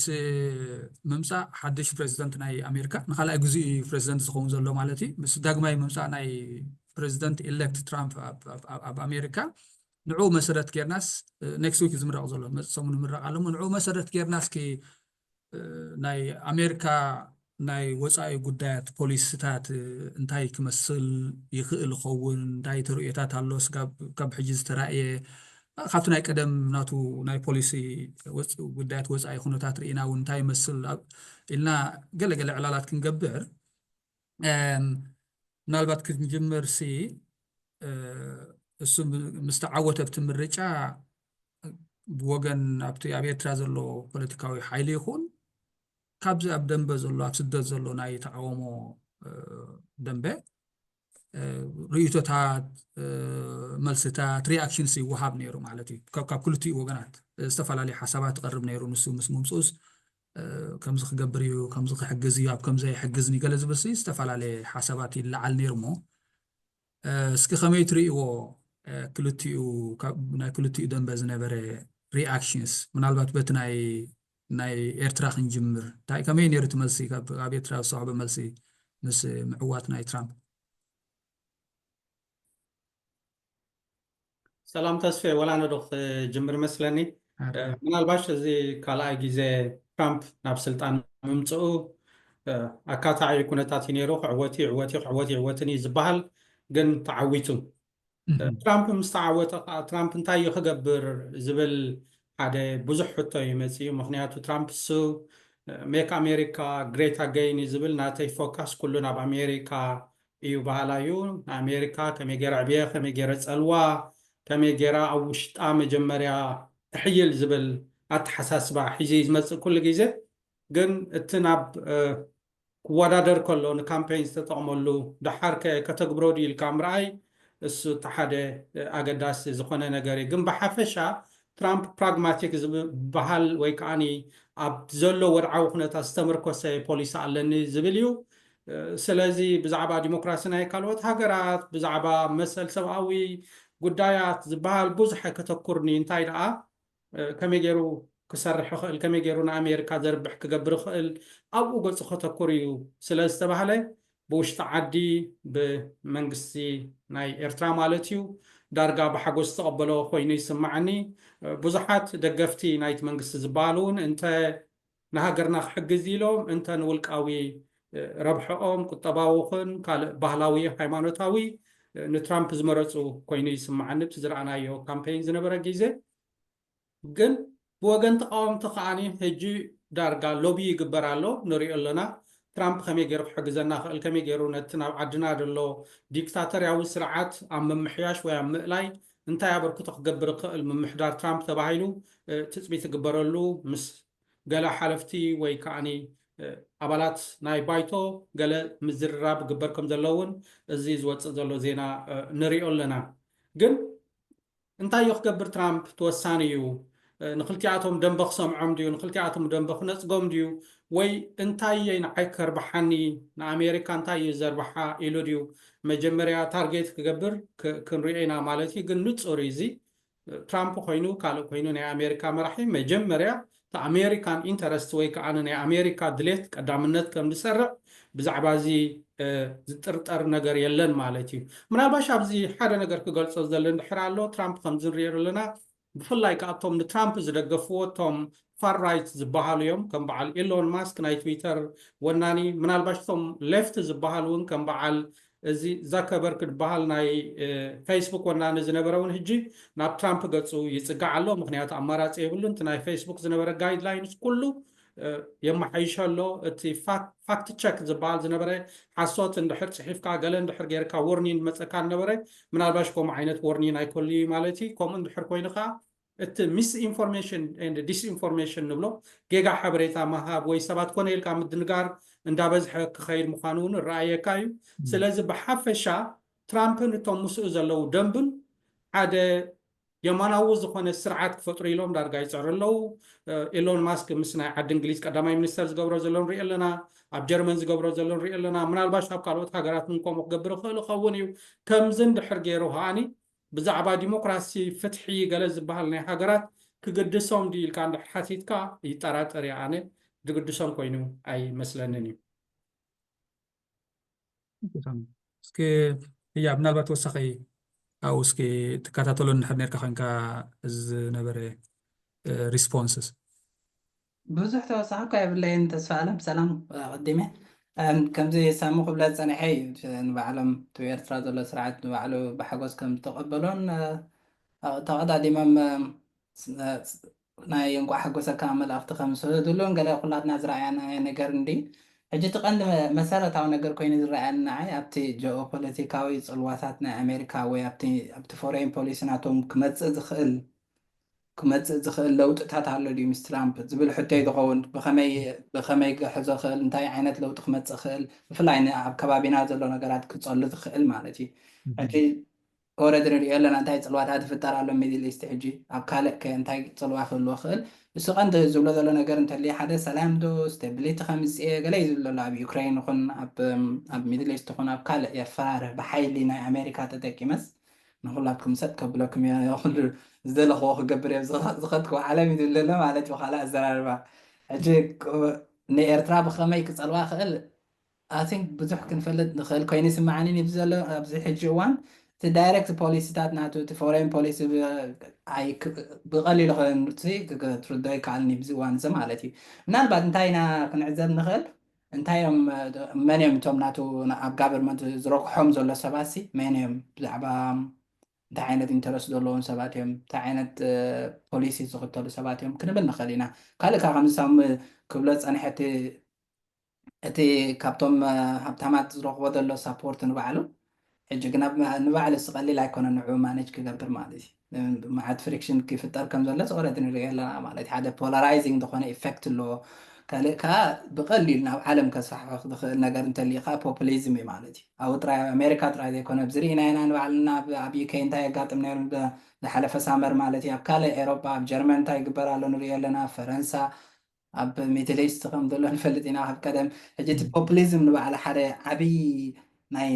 مس ممسا حدش بريزيدنت ناي أمريكا نخلي أجزء بريزيدنت زخون زلوا مالتي بس داعماي ممسا ناي بريزيدنت إلكت ترامب أب أمريكا نعو مسرت كيرناس next week زمرة أزلوا مسمون مرة على نعو مسرت كيرناس كي ناي أمريكا ناي وصاي قدات بوليسات انتاي كمسل يخيل خون انتاي ترؤيتات هالوس كاب حجز ترائي خاطر ناي قدم ناتو ناي بوليسي قدات وصاي خونتات رئينا وانتاي مسل إلنا قل علالات كنقبر نالبات كنجمر سي السم مستعوتة بتمرجع بوغن أبتي أبي ترازلو بوليتيكاوي حيلي يخون كابز أب دنبه زلو أب سدد زلو ناي تعاومو دنبه ريوتات ملستات رياكشنسي وهاب نيرو مالتي كاب كل تي وغنات استفعل علي حسابات قرب نيرو نسو مسمو مسوس كمزخ قبريو كمزخ حقزيو أب كمزي حقزني قلز بسي استفعل علي حساباتي اللعال نيرمو اسكي خمي تريو كلتيو ناي كلتيو دنبه زنبري رياكشنز من البات بتناي ناي إيرتراخ نجمر تاي كمين يرت ملسي كاب إيرتراخ صعبة ملسي نس معوات ناي ترامب سلام تسفي ولا ندخ جمر مسلني من الباش زي كلا جيزة ترامب نفس التان ممتعو أكاتا يكون تاتينيرو عوتي زبال جن تعويتو ترامب مستعوت ترامب انتاي يخبر زبل هذا بزح حتى يمسي مخنياتو ترامب سو ميك أمريكا great again زبل ناتي فوكس كلنا بأمريكا إيو بهالايو أمريكا كمي جرع بيه كمي جرع سألوا كمي جرع أوشت جمريا تحيل زبل أتحساسبا حيزي يمسي كل جيزة جن اتناب كوادادر كله نكامبين ستعملو دحار كتقبرو دي الكامراي السو تحدي أقداس زخونة نغاري جن بحافشا ترامب براغماتيك بحال ويكاني أب زلو ورعاو خنة استمر كوسي بوليس علني زبليو سلازي بزعبا ديمقراسينا يكالوت هاقرات بزعبا مسل سبعوي قدايات زبال بوزحة كتكورني انتاي رأى كميجيرو كسرح خيل كميجيرو أمريكا زربح كقبر خيل أو قلت خطكوريو سلاز تبهالي بوش تعدي بمنقسي ناي إرترا مالتيو دارقا بحقوس تقبلو خويني سمعني بوزحات دقفتي نايت منقس زبالون انت نهاجرنا حجزي لهم انت نولك قوي ربحهم كطباوخن قال بهلاوي هيمانوتاوي نترامب زمرصو كويني سمعني بتزرعنا يو كامبين زنبره جيزه جن بوغن تقاوم تقاني هجي دارقا لوبي يقبرالو نوري لنا ترامب خمي غير حجزنا خل كمي غيرو نتنا عدنا دلو ديكتاتور ياو سرعات ام ممحياش ويا مقلاي انت يا بركو تقبر الممحدار ترامب تبعيلو تصبي تقبرلو مس قال حلفتي وي كاني أبالات ناي بايتو قال مزرراب قبركم زلون الزيز واتس زلو زينا نريو لنا جن انت يخبر ترامب توسانيو نخلتياتهم دنبخ سمعهم ديو نخلتياتهم دنبخ نصقهم ديو وي انتاي نحكر بحاني نا أمريكا انتاي يزربحا إلو ديو مجمريا تارجيت كقبر كنريعنا مالتي قن نتصوريزي ترامب خوينو كالو خوينو نا أمريكا مرحي مجمريا تا أمريكان انترست ويك عنا نا أمريكا دليت قدامنت كم بسرع بزعبازي زترتر نجار يلن مالتي من الباش أبزي حدا نجار كقولت صدلن حرالو ترامب خمزن رير لنا بفلاي كأبتم ترامب زدقفو توم فار رايت زبهاليوم كم بعل إيلون ماسك ناي تويتر وناني من الباش توم ليفت زبهالون كم بعل زي زاكبرك بحال ناي فيسبوك وناني زنبرون هجي ناب ترامب قصو يتقعلو مخنيات أمارات إيبلو انت ناي فيسبوك زنبرا جايد لاينز كله يما حيشالو اتي فاكت تشيك زبال زنبرا حاسوت اندحر صحيفكا قال اندحر غيركا ورنين متسكان نبرا من الباش كوم عينت ورنين اي كلي مالتي كوم اندحر كوينخا ات ميس انفورميشن اند ديس انفورميشن نبلو جيجا حبريتا مهاب وي سبات كون يلقا مدنقار اندابزح كخير مخانون الرأي كايو سلازي بحفشا ترامبن توم مسؤول زلو دنبن عاده يماناو زخونه سرعات كفطري لهم دارغا يصر له ايلون ماسك مسنا عاد انجليز قداماي منستر زغبرو زلون ري لنا اب جرمن زغبرو زلون ري لنا منالباش اب قالوت هاغرات منكم قبرو خلو خونيو كم زند حر غيرو هاني بزعبا ديمقراسي فتحي غلز بحالنا هاغرات ክገድሶም ድዩ ኢልካ እንድሕር ሓቲትካ ይጠራጠር እየ ኣነ ዝግድሶም ኮይኑ ኣይመስለንን እዩ እስኪ እያ ምናልባት ወሳኺ أو اسكي تكاتلون نحن نركح إنك نبر responses ብዙሕ ተወሳኺ እኳ የብለይን ተስፋ ኣለም ሰላም ቀዲመ ከምዚ ሳሙ ክብለት ፀኒሐ እዩ ንባዕሎም ቲ ኤርትራ ዘሎ ስርዓት ንባዕሉ ብሓጎስ ከም ዝተቐበሎን ተቐዳዲሞም ናይ እንቋ ሓጎሰካ መልእኽቲ ከም ዝህብሉን ገለ ኩላትና ዝረኣያና ነገር እንዲ ሕጂ እቲ ቀንዲ መሰረታዊ ነገር ኮይኑ ዝረኣየና ንዓይ ኣብቲ ጂኦፖለቲካዊ ፅልዋታት ናይ ኣሜሪካ ወይ ኣብቲ ፎሬን ፖሊሲ ናቶም ክመፅእ ዝኽእል ለውጥታት ኣሎ ድዩ ምስ ትራምፕ ዝብል ሕቶይ ዝኸውን ብኸመይ ክሕዞ ክእል እንታይ ዓይነት ለውጢ ክመፅእ ክእል ብፍላይ ኣብ ከባቢና ዘሎ ነገራት ክፀሉ ዝኽእል ማለት እዩ ሕጂ ኦረዲ ንሪኦ ኣለና እንታይ ፅልዋታት ይፍጠር ኣሎ ሚድል ኢስት ሕጂ ኣብ ካልእ ከ እንታይ ፅልዋ ክህልዎ ክእል እሱ ቀንዲ ዝብሎ ዘሎ ነገር እንተልየ ሓደ ሰላም ዶ ስቴቢሊቲ ከምፅአ ገለ እዩ ዝብሎ ኣሎ ኣብ ዩክራይን ይኹን ኣብ ሚድል ኢስት ይኹን ኣብ ካልእ የፈራርህ ብሓይሊ ናይ ኣሜሪካ ተጠቂመስ ንኩላትኩም ሰጥ ከብለኩም ኩሉ ዝደለኽዎ ክገብር እዮም ዝኸድክዎ ዓለም እዩ ዝብለሎ ማለት እዩ ካልእ ኣዘራርባ ሕጂ ንኤርትራ ብኸመይ ክፀልዋ ክእል ኣቲንክ ብዙሕ ክንፈልጥ ንኽእል ኮይኑ ይስማዓኒ ብዘሎ ኣብዚ ሕጂ እዋን እቲ ዳይሬክት ፖሊሲታት ናቱ እቲ ፎሬን ፖሊሲ ብቐሊሉ ክትርዶ ይከኣልኒ ብዚ እዋን እዚ ማለት እዩ ምናልባት እንታይ ኢና ክንዕዘብ ንኽእል እንታይ እዮም መን እዮም እቶም ናቱ ኣብ ጋቨርመንት ዝረክሖም ዘሎ ሰባት መን እዮም ብዛዕባ እንታይ ዓይነት ኢንተረስት ዘለዎም ሰባት እዮም እንታይ ዓይነት ፖሊሲ ዝኽተሉ ሰባት እዮም ክንብል ንኽእል ኢና ካልእ ካብ ከምዚ ሳሙ ክብሎ ፀኒሐ እቲ ካብቶም ሃብታማት ዝረኽቦ ዘሎ ሳፖርት ንባዕሉ ሕጂ ግን ንባዕሉ ዝቀሊል ኣይኮነን ንዑ ማኔጅ ክገብር ማለት እዩ መዓት ፍሪክሽን ክፍጠር ከም ዘሎ ኦረዲ ንሪኦ ኣለና ማለት እዩ ሓደ ፖላራይዚንግ ዝኾነ ኢፌክት ኣለዎ ካልእ ከዓ ብቐሊሉ ናብ ዓለም ከስፋሕፍሕ ዝኽእል ነገር እንተልይካ ፖፑሊዝም እዩ ማለት እዩ ኣብኡ ጥራይ ኣሜሪካ ጥራይ ዘይኮነ ብዝርኢና ኢና ንባዕልና ኣብ ዩኬ እንታይ የጋጥም ነይሩ ዝሓለፈ ሳመር ማለት እዩ ኣብ ካልእ ኤሮፓ ኣብ ጀርመን እንታይ ይግበር ኣሎ ንሪኦ ኣለና ፈረንሳ ኣብ ሚድል ኢስት ከም ዘሎ ንፈልጥ ኢና ካብ ቀደም ሕጂ እቲ ፖፑሊዝም ንባዕሉ ሓደ ዓብይ ናይ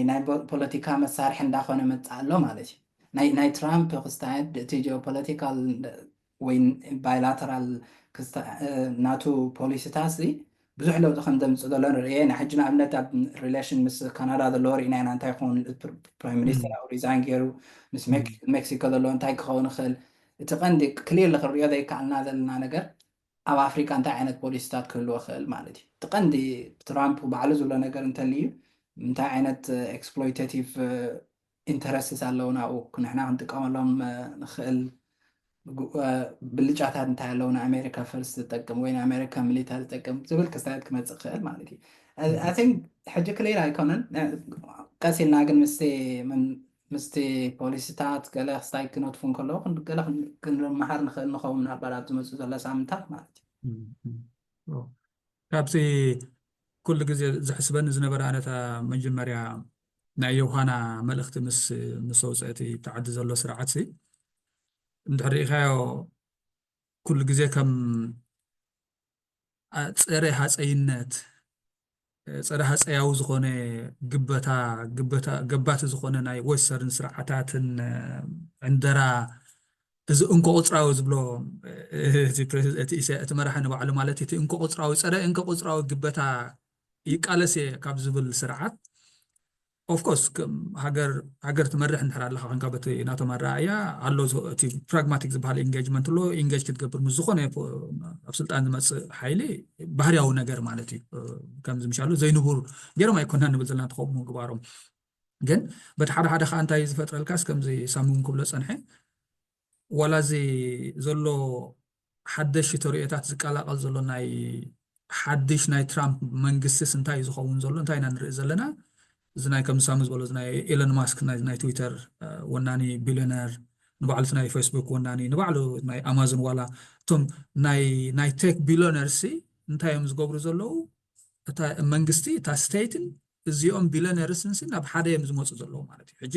ፖለቲካ መሳርሒ እንዳኾነ መፅእ ኣሎ ማለት እዩ ናይ ትራምፕ ክስተዓድ እቲ ጂኦፖለቲካል ወይ ባይላተራል ናቱ ፖሊሲታት ብዙሕ ለውጢ ከም ዘምፅእ ዘሎ ንሪኦ ኢና ሕጂ ንኣብነት ኣብ ሪሌሽን ምስ ካናዳ ዘለዎ ርኢና ኢና እንታይ ክኸውን ፕራይም ሚኒስተር ኣብ ሪዛይን ገይሩ ምስ ሜክሲኮ ዘለዎ እንታይ ክኸውን ይኽእል እቲ ቀንዲ ክሊር ክንሪኦ ዘይከኣልና ዘለና ነገር ኣብ ኣፍሪካ እንታይ ዓይነት ፖሊሲታት ክህልዎ ክእል ማለት እዩ እቲ ቀንዲ ትራምፕ ባዕሉ ዝብሎ ነገር እንተልዩ እንታይ ዓይነት ኤክስፕሎይቴቲቭ ኢንተረስትስ ኣለዉ ናብኡ ንሕና ክንጥቀመሎም ንኽእል ብልጫታት እንታይ ኣለዉ ንኣሜሪካ ፈርስ ዝጠቅም ወይ ንኣሜሪካ ሚሊታሪ ዝጠቅም ዝብል ክስታየት ክመፅእ ክእል ማለት እዩ ኣን ሕጂ ክሊር ኣይኮነን ቀሲልና ግን ምስቲ ፖሊሲታት ገለ ክስታይ ክነጥፉን ከለዉ ገለ ክንመሃር ንኽእል ንኸውን ናባር ኣብ ዝመፁ ዘሎ ሳምንታት ማለት እዩ ካብዚ ኩሉ ግዜ ዝሕስበኒ ዝነበረ ኣነታ መጀመርያ ናይ ዮሃና መልእኽቲ ምስ ወፅአቲ ተዓዲ ዘሎ ስርዓት እንድሕር ሪኢኻዮ ኩሉ ግዜ ከም ፀረ ሃፀይነት ፀረ ሃፀያዊ ዝኾነ ገባቲ ዝኾነ ናይ ወስተርን ስርዓታትን ዕንደራ እዚ እንኮ ቁፅራዊ ዝብሎ እቲ መራሒ ንባዕሉ ማለት እቲ እንኮ ቁፅራዊ ፀረ እንኮ ቁፅራዊ ግበታ ይቃለስ ካብ ዝብል ስርዓት ኦፍኮርስ ሃገር ትመርሕ እንድሕር ኣለካ ኮንካ በቲ ናቶም ኣረኣእያ ኣሎ እቲ ፕራግማቲክ ዝበሃል ኤንጌጅመንት ኣሎ ኤንጌጅ ክትገብር ምስ ዝኾነ ኣብ ስልጣን ዝመፅእ ሓይሊ ባህርያዊ ነገር ማለት እዩ ከምዚ ምሻሉ ዘይንቡር ገይሮም ኣይኮንና ንብል ዘለና ትኸሙ ምግባሮም ግን በቲ ሓደ ሓደ ከዓ እንታይ ዝፈጥረልካስ ከምዚ ሳሙን ክብሎ ፀንሐ ወላዚ ዘሎ ሓደሽቲ ተሪኦታት ዝቀላቀል ዘሎ ናይ ሓድሽ ናይ ትራምፕ መንግስትስ እንታይ ዝኸውን ዘሎ እንታይ ኢና ንርኢ ዘለና እዚ ናይ ከም ሳሙ ዝበሎ ናይ ኤለን ማስክ ናይ ትዊተር ወናኒ ቢልዮነር ንባዕሉ ናይ ፌስቡክ ወናኒ ንባዕሉ ናይ ኣማዞን ዋላ እቶም ናይ ቴክ ቢልዮነርሲ እንታይ እዮም ዝገብሩ ዘለዉ እታ መንግስቲ እታ ስቴትን እዚኦም ቢልዮነርስንሲ ናብ ሓደ እዮም ዝመፁ ዘለዉ ማለት እዩ ሕጂ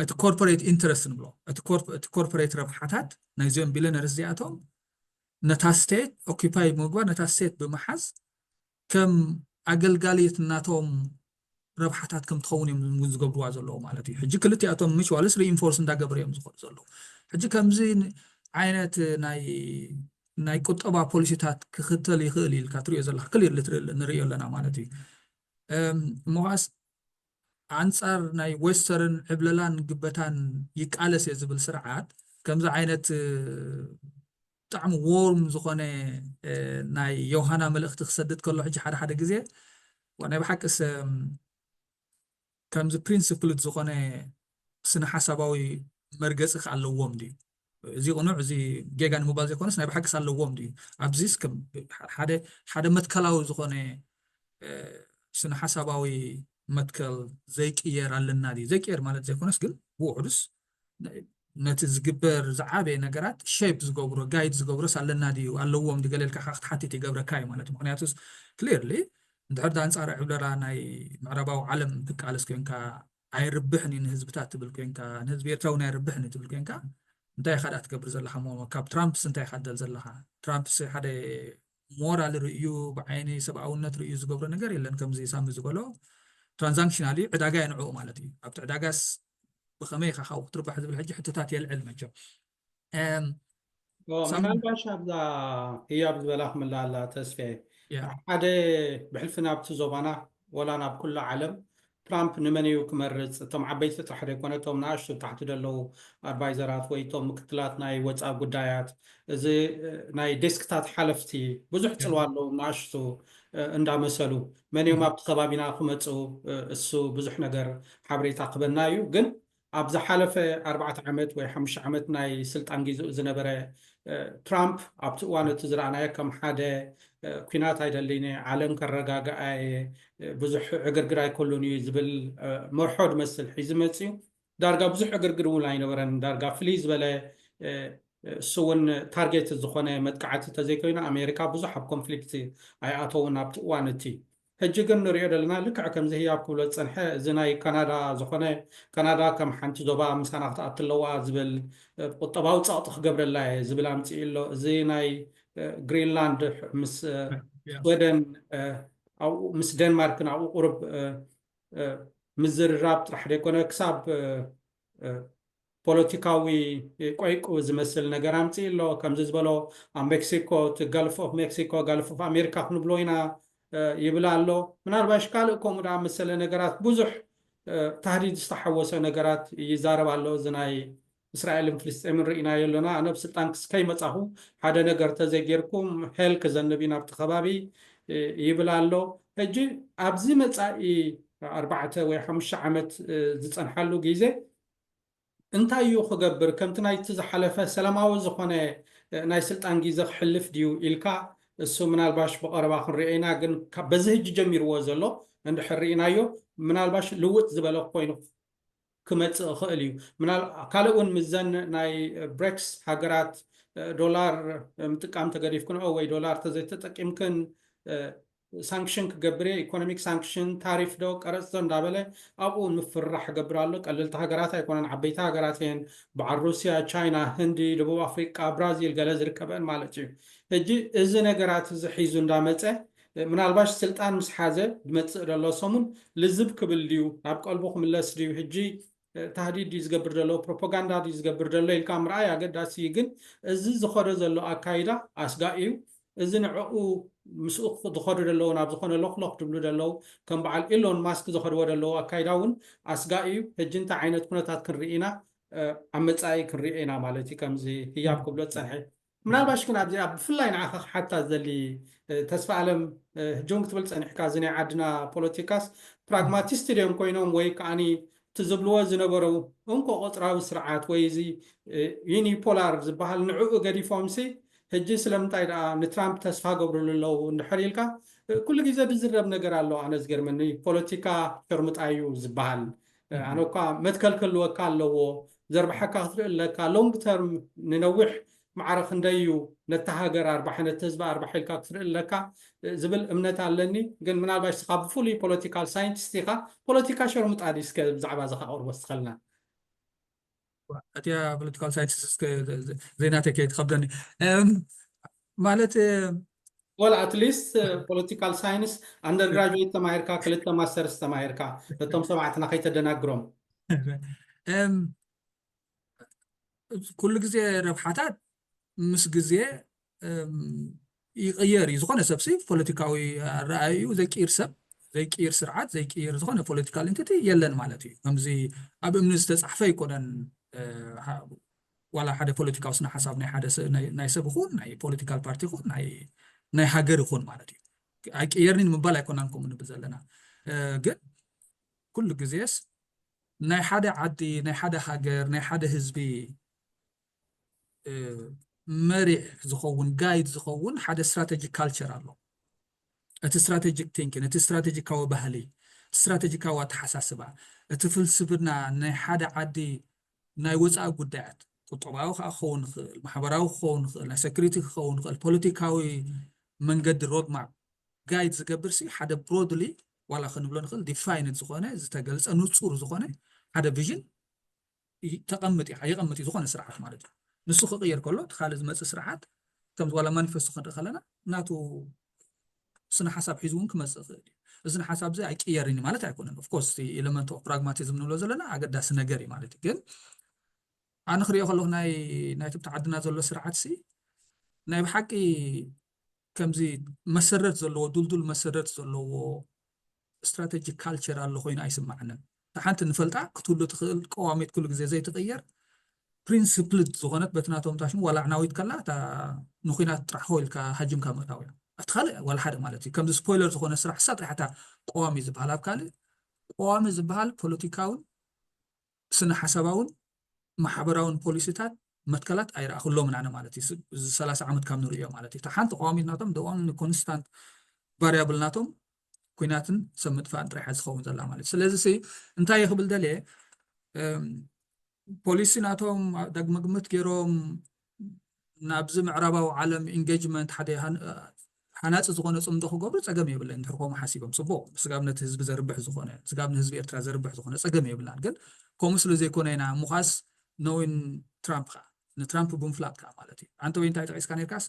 እቲ ኮርፖሬት ኢንትረስት ንብሎ እቲ ኮርፖሬት ረብሓታት ናይዚኦም ቢልዮነርስ እዚኣቶም ነታ ስቴት ኦኪፓይ ምግባር ነታ ስቴት ብምሓዝ ከም ኣገልጋሊት እናቶም ربحتات كم تخوني من زقبروا زلوا مالتي حجي كلتي أتوم مش والس reinforce ندا قبر يوم زلوا حجي كم زين عينات ناي كنت أبع بوليسيتات كختل يخلي الكاتريو زلها كلير لتر نريو لنا مالتي مواس عنصر ناي ويسترن عبللان قبتان يكالس يزبل سرعات كم زي عينات طعم وورم زخونة ناي يوهانا ملخ تخسدت كله حجي حدا جزء وانا بحكس كم زي برينسيبل زخونة سنة حسابوي مرجس علوهم دي زي قنوع زي جيجان موبايل زي كونس ناي بحكس علوهم دي عبزيس كم حدا متكلاو زخونة سنة حسابوي متكل زي كير على النادي زي كير مالت زي كونس قل بوعدس نتزجبر زعابي نجارات شيب زجبره جايد زجبره على النادي وعلوهم دي قليل كحقت حتى تجبره كاي مالت مقنعتوس كليرلي دحر دا انصار عبلرا ناي معرباو علم بكالس كينكا اي ربحني نهزبتات تبل كينكا نهزب يتراو ناي ربحني تبل كينكا انتي خدات تقبر زلها مو كاب ترامب انتي خدل زلها ترامب سي حدا مورال رؤيو بعيني سبعونت رؤيو زجبره نجار يلن كم زي سامي زغلو ترانزاكشنالي عداغا ينعو مالتي ابت عداغاس بخمي خاو تربح ذبل حج حتتات يلعلم جو من الباش أبدا هي أبدا بلاخ من لا تسفي حدا بحلفنا بتزوبانا ولا أنا بكل عالم ترامب نمنيو كمرز توم عبيت تطرح يكون توم ناشط تحت دلو أربايزرات ويتوم مكتلات ناي واتساب قدايات زي ناي ديسكتات حلفتي بزح تلوالو ناشطو اندا مسلو من يوم بتخبابينا خمتو السو بزح نجر حبريتا قبلنايو جن أبز حلفة 4 عمت و 5 عمت ناي سلطان جيزو زنبرة ترامب أبتوانو تزرعنا كم حدا كينات هيدليني عالم كالرقاقة بزح عقرقراي كلوني زبل مرحود مثل حزمتي دارقا بزح عقرقر ولاين ورن دارقا فليز بلا سون تارجت الزخونة متقعات تزيكوين أمريكا بزح بكونفليكتي أي أتونا بتوانتي هجيجن نريد لنا لك عكم زي يأكل الصنحة زناي كندا زخنة كندا كم حنت دوبا مسكنا قطعت اللوا زبل قطباو تصاطخ قبل الله زبل عم تقيله زيناي غرينلاند مس سويدن أو مس دنمارك أو قرب مزر رابط رح يكون كساب بوليتيكاوي قويق زمثل ነገር አምጪሎ ከም ዝዝበሎ ኣብ ሜክሲኮ ትጋልፎ ሜክሲኮ ጋልፎ ኣሜሪካ ክንብሎይና ይብላሎ ምናልባሽ ካልእ ከምኡ ዳ መሰለ ነገራት ብዙሕ ታህዲድ ዝተሓወሰ ነገራት ይዛረባሎ ዝናይ እስራኤልን ፍልስጤምን ርኢና የለና ኣነ ብስልጣን ከይመፃኹ ሓደ ነገር ተዘጌርኩም ሄል ክዘንብ ኢና ኣብቲ ከባቢ ይብላሎ ሕጂ ኣብዚ መፃኢ 4 ወይ 5 ዓመት ዝፀንሓሉ ግዜ እንታይ እዩ ክገብር ከምቲ ናይቲ ዝሓለፈ ሰላማዊ ዝኾነ ናይ ስልጣን ግዜ ክሕልፍ ድዩ ኢልካ እሱ ምናልባሽ በቀረባ ክንርኢና ግን በዚ ሕጂ ጀሚርዎ ዘሎ እንድሕር ርኢናዮ ምናልባሽ ልውጥ ዝበለ ኮይኑ ክመፅእ ክእል እዩ ካልእ እውን ምዘን ናይ ብሬክስ ሃገራት ዶላር ምጥቃም ተገዲፍክንኦ ወይ ዶላር ተዘይተጠቂምክን ሳንክሽን ክገብር ኢኮኖሚክ ሳንክሽን ታሪፍ ዶ ቀረፅ ዶ እንዳበለ ኣብኡ ምፍራሕ ገብራሎ ቀለልቲ ሃገራት ኣይኮነን ዓበይቲ ሃገራት እየን በዓል ሩስያ ቻይና ህንዲ ደቡብ ኣፍሪቃ ብራዚል ገለ ዝርከበን ማለት እዩ ሕጂ እዚ ነገራት እዚ ሒዙ እንዳመፀ ምናልባሽ ስልጣን ምስ ሓዘ ዝመፅእ ዘሎ ሰሙን ልዝብ ክብል ድዩ ናብ ቀልቡ ክምለስ ድዩ ሕጂ ታህዲድ ድዩ ዝገብር ዘሎ ፕሮፓጋንዳ ድዩ ዝገብር ዘሎ ኢልካ ምርኣይ ኣገዳሲ ግን እዚ ዝኸደ ዘሎ ኣካይዳ ኣስጋኢ እዩ እዚ ንዕኡ ምስኡ ዝኸዱ ደለዉ ናብ ዝኾነ ሎክሎክ ድብሉ ደለዉ ከም በዓል ኢሎን ማስክ ዝኸድዎ ደለዉ ኣካይዳ እውን ኣስጋኢ እዩ ሕጂ እንታይ ዓይነት ኩነታት ክንርኢና ኣብ መፃኢ ክንርኢና ማለት እዩ ከምዚ ህያብ ክብሎ ፀንሐ ምናልባሽ ግን ኣብዚ ብፍላይ ንዓኸ ሓታ ዘሊ ተስፋ ዓለም ሕጂውን ክትብል ፀኒሕካ እዚ ናይ ዓድና ፖለቲካስ ፕራግማቲስት ድዮም ኮይኖም ወይ ከዓኒ ትዝብልዎ ዝነበሩ እንኮ ቆፅራዊ ስርዓት ወይ እዚ ዩኒፖላር ዝበሃል ንዕኡ ገዲፎምሲ ሕጂ ስለምንታይ ደኣ ንትራምፕ ተስፋ ገብርሉ ኣለዉ እንድሕር ኢልካ ኩሉ ግዜ ዝዝረብ ነገር ኣሎ ኣነ ዝገርመኒ ፖለቲካ ሽርሙጣ እዩ ዝበሃል ኣነ እኳ መትከል ክህልወካ ኣለዎ ዘርባሓካ ክትርኢ ኣለካ ሎንግ ተርም ንነዊሕ ማዕረ ክንደይ እዩ ነታ ሃገር ኣርባሕ ነቲ ህዝቢ ኣርባሕ ኢልካ ክትርኢ ኣለካ ዝብል እምነት ኣለኒ ግን ምናልባሽ ስኻ ብፍሉይ ፖለቲካል ሳይንቲስት ኢኻ ፖለቲካ ሽርሙጣ ድስከ ብዛዕባ እዚ ከቅርቦ ትኽእልና أتيا political sciences زيناتك يتخبرني مالت ولا اتليست بوليتيكال ساينس اندر جراجويت تمايركا كلتا ماسترز تمايركا لتم سبعتنا كيتدناغروم أم كل جزء ربحاتات مس جزء يغير يزخون سبسي بوليتيكاوي رأي زي كير سب زي كير سرعات زي كير زخون بوليتيكال انتيتي يلن مالتي همزي أب من استصحفي يكونن ولا حدا بوليتيكاو سنا حساب ناي حدا ناي سب خون ناي بوليتيكال بارتي خون ناي هاجر خون مالتي أكيرني مبالا يكوننكم من بزلنا جد كل جزيس ناي حدا عدي ناي حدا هاجر ناي حدا حزبي مريح زخون جايد زخون حدا استراتيجي كالتشر الله ات استراتيجيك ثينكين ات استراتيجيك كوا بهلي استراتيجيك كوا تحساسبا ات فلسفنا ناي حدا عدي ناي وصا غدات قطباو خون محبراو خون لا سكريتي خون البوليتيكاوي منقد رود ماب جايد زقبرسي حدا برودلي ولا خنبلو نخل ديفايند زخونه زتغلص نصور زخونه حدا فيجن تقمط يقمط زخونه سرعات مالتي نسخ غير كله خالد مص سرعات كم ولا مانيفستو خلنا ناتو سنة حساب حزون كمص إذن حساب زي أكيرني مالتي يكون اوف كورس element of pragmatism نقول زلنا أقدس نجاري مالتي كن أنا خريج خلوه ناي تبتعدنا زلوا سرعات سي ناي بحكي كم زي مسرت زلوا دول مسرت زلوا استراتيجي كالتشر اللي خوين أيسم معنا تحنت نفلتع كتولو تخل قواميت كل جزء زي تغير برينسيبل زغنت بتناتهم تاشم ولا عناويت كلا تا نخينات ترحول كهجم كمتاوية أتخلق ولا حدا مالتي كم سبويلر زغنة سرح سطر حتى قوامي زبهال أبكالي قوامي زبهال بوليتيكاون سنة حساباون محبراون بوليسيتات متكلات أي رأخ الله من عنا مالتي 3 عمد كام نورية مالتي تحنت قوامي ناتهم دوام كونستانت فاريابل ناتهم كويناتن سمت فان رح يزخون زلا مالتي سلازي سي انتا يخبل دلي بوليسي ناتهم دق مقمت كيروم نابز معرباو عالم انجيجمنت حدا حناص زغونه صمدخو قبر صقم يبل انتركم حسيبم صبو سقابنت حزب زربح زغونه سقابن حزب ارترا زربح زغونه صقم يبلان ግን ኮምስሉ ዘይኮነና ሙኻስ ኖዊን ትራምፕ ንትራምፕ ቡምፍላት ካ ማለት እዩ አንተ ወይ እንታይ ተቀስካ ነርካስ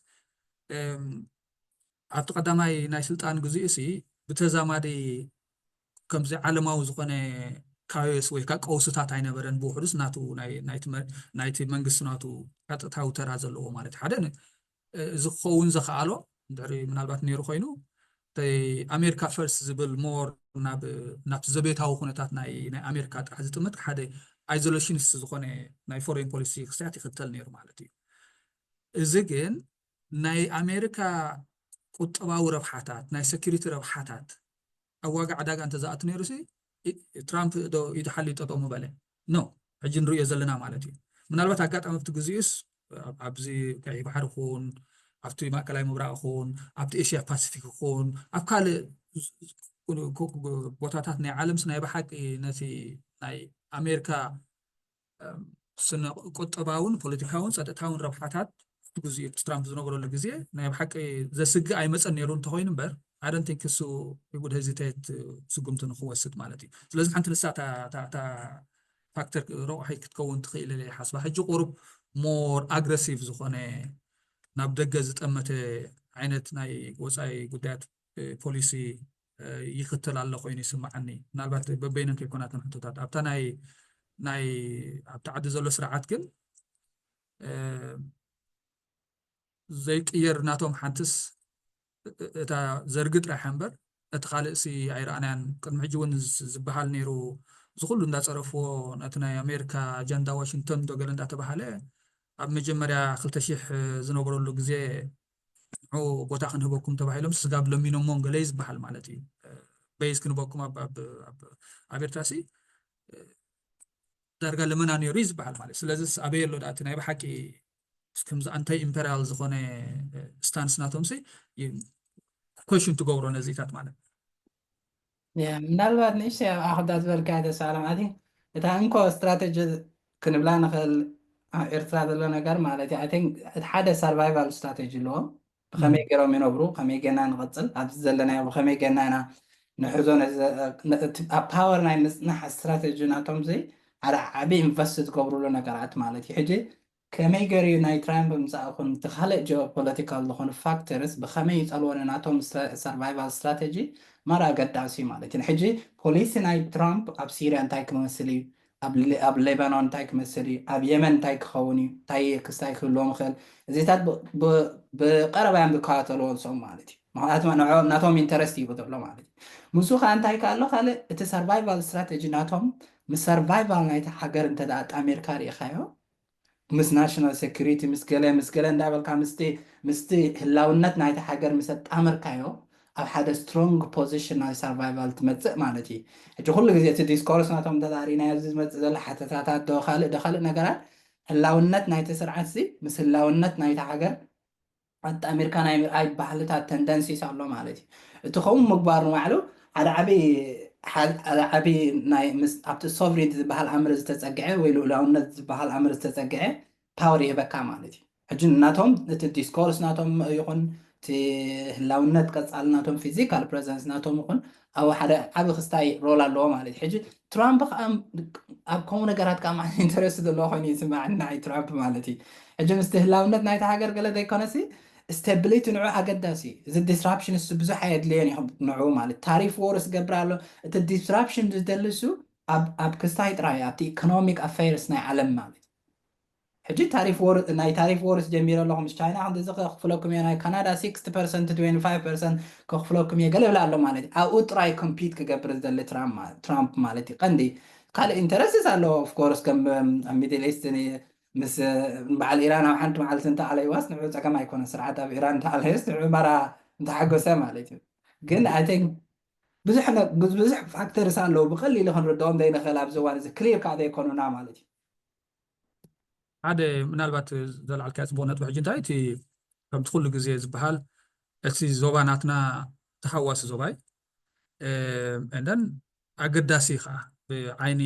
ኣብቲ ቀዳማይ ናይ ስልጣን ግዜሲ ብተዛማዲ ከምዚ ዓለማዊ ዝኮነ ካዮስ ወይ ቀውስታት ኣይነበረን ብውሕዱስ ናቱ ናይቲ መንግስቲ ናቱ ቀጥታዊ ተራ ዘለዎ ማለት ሓደ ዝኸውን ዘኽኣሎ ድሕሪ ምናልባት ነይሩ ኮይኑ ኣሜሪካ ፈርስት ዝብል ሞር ናብ ዘቤታዊ ኩነታት ናይ ኣሜሪካ ጥራሕ ዝጥምት ሓደ አይዞሌሽንስት ዝኾነ ናይ ፎሬን ፖሊሲ ክስታት ይኽተል ነይሩ ማለት እዩ እዚ ግን ናይ ኣሜሪካ ቁጠባዊ ረብሓታት ናይ ሴኩሪቲ ረብሓታት ኣዋጋ ዕዳጋ እንተዝኣቱ ነይሩሲ ትራምፕ ዶ ይተሓሊ ጠጠሙ በለ ኖ ሕጂ ንሪኦ ዘለና ማለት እዩ ምናልባት ኣጋጣሚ ኣብቲ ግዜኡስ ኣብዚ ቀይ ባሕሪ ይኹን ኣብቲ ማእከላይ ምብራቅ ይኹን ኣብቲ ኤሽያ ፓሲፊክ ይኹን ኣብ ካልእ ቦታታት ናይ ዓለም ናይ ብሓቂ ነቲ ናይ ኣሜሪካ ስነ ቁጠባውን ፖለቲካውን ፀጥታውን ረብሓታት ግዜ ትራምፕ ዝነበረሉ ግዜ ናይ ብሓቂ ዘስግእ ኣይመፀን ነይሩ እንተኮይኑ እምበር I don't think so we would hesitate ስጉምቲ ንክወስድ ማለት እዩ ስለዚ ሓንቲ ንሳ ta ፋክተር ረቑሒ ክትከውን ትኽእል እየ ሓስባ ሕጂ ቁሩብ ሞር ኣግሬሲቭ ዝኾነ ናብ ደገ ዝጠመተ ዓይነት ናይ ወፃኢ ጉዳያት ፖሊሲ ይኽተል ኣሎ ኮይኑ ይስማዓኒ ምናልባት በበይነን ከይኮናትን ሕቶታት ኣብታ ናይ ኣብቲ ዓዲ ዘሎ ስርዓት ግን ዘይቅየር ናቶም ሓንትስ እታ ዘርግጥ ራሕ እምበር እቲ ካልእሲ ኣይረኣናያን ቅድሚ ሕጂ እውን ዝበሃል ነይሩ ዝኩሉ እንዳፀረፍዎ ነቲ ናይ ኣሜሪካ ኣጀንዳ ዋሽንግተን ዶገለ እንዳተባሃለ ኣብ መጀመርያ 2000 ዝነበረሉ ግዜ ቦታ ክንህበኩም ተባሂሎም ስጋብ ለሚኖሞን ገለ ይዝበሃል ማለት እዩ በይስ ክንበኩም ኣብ ኤርትራሲ ዳርጋ ለመና ነይሩ ይዝበሃል ማለት ስለዚ ኣበየሎ ዳእቲ ናይ ብሓቂ ከምዚ አንታይ ኢምፔሪያል ዝኾነ ስታንስ ናቶምሲ ኮሽን ትገብሮ ነዚታት ማለት ምናልባት ንእሽተይ ኣብ ኣኽዳ ዝበልካ ተሳለም ኣቲ እታ እንኮ ስትራቴጂ ክንብላ ንኽእል ኤርትራ ዘሎ ነገር ማለት እዩ ኣይ እቲ ሓደ ሰርቫይቫል ስትራቴጂ ኣለዎ ብኸመይ ገይሮም ይነብሩ ከመይ ገና ንቕፅል ኣብዚ ዘለናዮ ብኸመይ ገና ኢና ንሕዞ ኣብ ፓወር ናይ ምፅናሕ ስትራቴጂ ናቶም ዘይ ሓደ ዓብዪ ኢንቨስት ዝገብርሉ ነገራት ማለት እዩ ሕጂ كمي جري ناي ترامب مساكون تخلق جيوبوليتيكال لخون فاكتورز بخمي يسألون ناتهم سرفايفال استراتيجي مرة قداسي مالتين حجي بوليسي ناي ترامب اب سيريا انتاي كمسلي اب لبنان انتاي كمسلي اب يمن انتاي كخوني تاي كستاي كلهم خل زيتات بقربان بكاتلون صوم مالتي معناتهم ناتهم انترستي بدلو مالتي مسوخا انتاي قالو خلق ات سرفايفال استراتيجي ناتهم مس سرفايفال نايت حجر انت دات امريكا ريخايو مس ناشونال سيكوريتي مس كلا ندابل مستي هلاونت نايت حجر مست امريكايو ኣብ ሓደ ስትሮንግ ፖዚሽን ናይ ሰርቫይቫል ትመፅእ ማለት እዩ ሕጂ ኩሉ ግዜ እቲ ዲስኮርስ ናቶም ተዛሪና ኣብዚ ዝመፅእ ዘሎ ሓተታታት ዶ ካልእ ነገራት ህላውነት ናይቲ ስርዓት ምስ ህላውነት ናይቲ ሃገር ኣቲ ኣሜሪካ ናይ ምርኣይ ባህልታት ተንደንሲስ ኣሎ ማለት እዩ እቲ ከምኡ ምግባር ንባዕሉ ሓደ ዓብይ ናይ ኣብቲ ሶቨሬንቲ ዝበሃል ኣምሪ ዝተፀግዐ ወይ ልኡላውነት ዝበሃል ኣምሪ ዝተፀግዐ ፓወር ይህበካ ማለት እዩ ሕጂ ናቶም እቲ ዲስኮርስ ናቶም ይኹን ህላውነት ቀፃልናቶም ፊዚካል ፕሬዘንስ ናቶም ይኹን ኣብ ሓደ ዓብይ ክስታይ ሮል ኣለዎ ማለት እዩ ሕጂ ትራምፕ ኣብ ከምኡ ነገራት ከዓ ማለት ኢንተረስት ዘለዎ ኮይኑ ይስማዕኒ ናይ ትራምፕ ማለት እዩ ሕጂ ምስቲ ህላውነት ናይቲ ሃገር ገለ ዘይኮነሲ ስታቢሊቲ ንዑ ኣገዳሲ እዚ ዲስራፕሽን እሱ ብዙሕ ኣየድልየን ይኹን ንዑ ማለት ታሪፍ ወርስ ገብር ኣሎ እቲ ዲስራፕሽን ዝደልሱ ኣብ ክስታይ ጥራይ ኣብቲ ኢኮኖሚክ ኣፌርስ ናይ ዓለም ማለት ሕጂ ናይ ታሪፍ ወርስ ጀሚሮ ኣለኹም ምስ ቻይና ክንዚ ከኽፍለኩም እየ ናይ ካናዳ 60% 25% ከኽፍለኩም እየ ገለ ይብላ ኣሎ ማለት እዩ ኣብኡ ጥራይ ኮምፒት ክገብር ዝደሊ ትራምፕ ማለት እዩ ቀንዲ ካልእ ኢንተረስትስ ኣለዎ ኦፍኮርስ ከም ሚድል ኢስት ምስ በዓል ኢራን ኣብ ሓንቲ መዓልቲ እንተዓለይዋስ ንዑ ፀገም ኣይኮነ ስርዓት ኣብ ኢራን እንተዓለየስ ንዑ መራ እንተሓጎሰ ማለት እዩ ግን ኣይ ቲንክ ብዙሕ ፋክተርስ ኣለዉ ብቐሊሉ ክንርድኦም ዘይንኽእል ኣብዚ እዋን እዚ ክሊር ከዓ ዘይኮኑና ማለት እዩ ሓደ ምናልባት ዘለዓልካ ፅቡቅ ነጥቢ ሕጂ እንታይ እቲ ከምቲ ኩሉ ግዜ ዝበሃል እቲ ዞባናትና ተሓዋሲ ዞባይ እንደን ኣገዳሲ ከዓ ብዓይኒ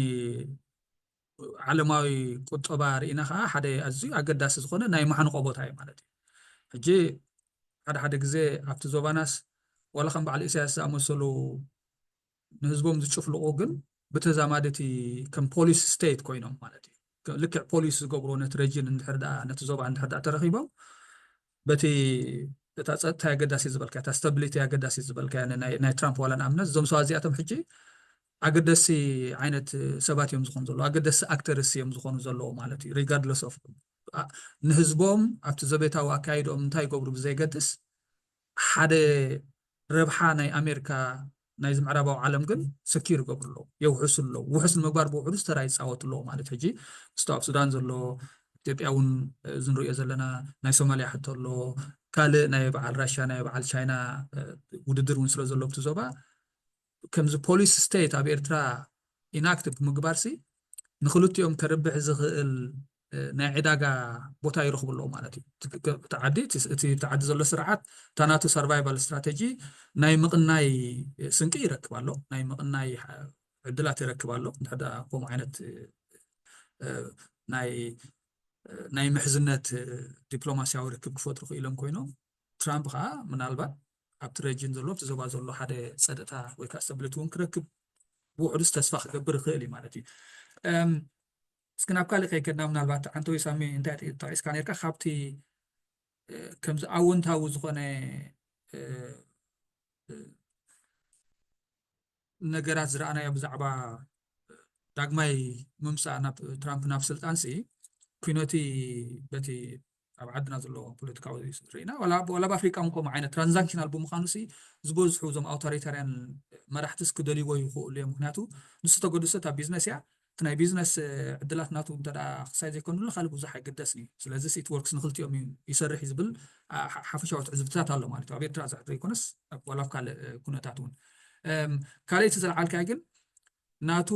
ዓለማዊ ቁጠባ ርኢና ከዓ ሓደ ኣዝዩ ኣገዳሲ ዝኾነ ናይ ማሕንቆ ቦታ እዩ ማለት እዩ ሕጂ ሓደ ግዜ ኣብቲ ዞባናስ ዋላ ከም በዓል ኢሳያስ ዝኣመሰሉ ንህዝቦም ዝጭፍልቑ ግን ብተዛማድቲ ከም ፖሊስ ስቴት ኮይኖም ማለት እዩ ልክዕ ፖሊስ ዝገብሮ ነቲ ረጅን ነቲ ዞባ እንድሕር ዳኣ ተረኺቦም በቲ እታ ፀጥታ ኣገዳሲ ዝበልካ እታ ስታቢሊቲ ኣገዳሲ ዝበልካ ናይ ትራምፕ ዋላ ንኣብነት እዞም ሰባት እዚኣቶም ሕጂ ኣገደሲ ዓይነት ሰባት እዮም ዝኾኑ ዘለዉ ኣገደሲ ኣክተርስ እዮም ዝኾኑ ዘለዉ ማለት እዩ ሪጋርድለስ ኦፍ ንህዝቦም ኣብቲ ዘቤታዊ ኣካይዶም እንታይ ይገብሩ ብዘይገድስ ሓደ ረብሓ ናይ ኣሜሪካ ናይ ምዕራባዊ ዓለም ግን ሰኪር ይገብሩ ኣለዉ የውሕሱ ኣለዉ ውሕስ ንምግባር ብውሕዱስ ተራ ይፃወቱ ኣለዉ ማለት ሕጂ ምስቲ ኣብ ሱዳን ዘሎ ኢትዮጵያ እውን ዝንሪኦ ዘለና ናይ ሶማልያ ሕቶ ኣሎ ካልእ ናይ በዓል ራሽያ ናይ በዓል ቻይና ውድድር እውን ስለ ዘሎ ብቲ ዞባ ከምዚ ፖሊስ ስቴት ኣብ ኤርትራ ኢንኣክቲቭ ብምግባርሲ ንክልቲኦም ከርብሕ ዝኽእል ናይ ዕዳጋ ቦታ ይረኽቡ ኣለዉ ማለት እዩ እቲ ተዓዲ ዘሎ ስርዓት እታ ናቱ ሰርቫይቫል ስትራቴጂ ናይ ምቕናይ ስንቂ ይረክብ ኣሎ ናይ ምቕናይ ዕድላት ይረክብ ኣሎ እንድሕር ከምኡ ዓይነት ናይ ምሕዝነት ዲፕሎማስያዊ ርክብ ክፈጥሩ ክኢሎም ኮይኖም ትራምፕ ከዓ ምናልባት ኣብቲ ረጅን ዘሎ ኣብቲ ዞባ ዘሎ ሓደ ፀጥታ ወይ ከዓ ስታቢሊቲ እውን ክረክብ ብውሕዱስ ተስፋ ክገብር ይኽእል እዩ ማለት እዩ እስኪ ናብ ካልእ ከይከድና ምናልባት ሓንቲ ወይ ሳሚ እንታይ ጠቂስካ ነርካ ካብቲ ከምዚ ኣወንታዊ ዝኾነ ነገራት ዝረኣናዮ ብዛዕባ ዳግማይ ምምፃእ ናብ ትራምፕ ናብ ስልጣንሲ ኩነቲ በቲ ኣብ ዓድና ዘሎ ፖለቲካዊ ርኢና ዋላ ብኣፍሪቃ ከምኡ ዓይነት ትራንዛክሽናል ብምዃኑ ዝበዝሑ እዞም ኣውቶሪታርያን መራሕትስ ክደልይዎ ይኽእሉ እዮም ምክንያቱ ንሱ ተገድሰት ኣብ ቢዝነስ እያ እቲ ናይ ቢዝነስ ዕድላት ናቱ እንተዳ ክሳይ ዘይኮኑሉ ካልእ ብዙሕ ኣይገደስን እዩ ስለዚ ኢት ወርክስ ንክልቲኦም ይሰርሕ እዩ ዝብል ሓፈሻዊ ትዕዝብትታት ኣሎ ማለት እዩ ኣብ ኤርትራ ዘይኮነስ ዋላ ኣብ ካልእ ኩነታት እውን ካልእቲ ዘለዓልካ ግን ናቱ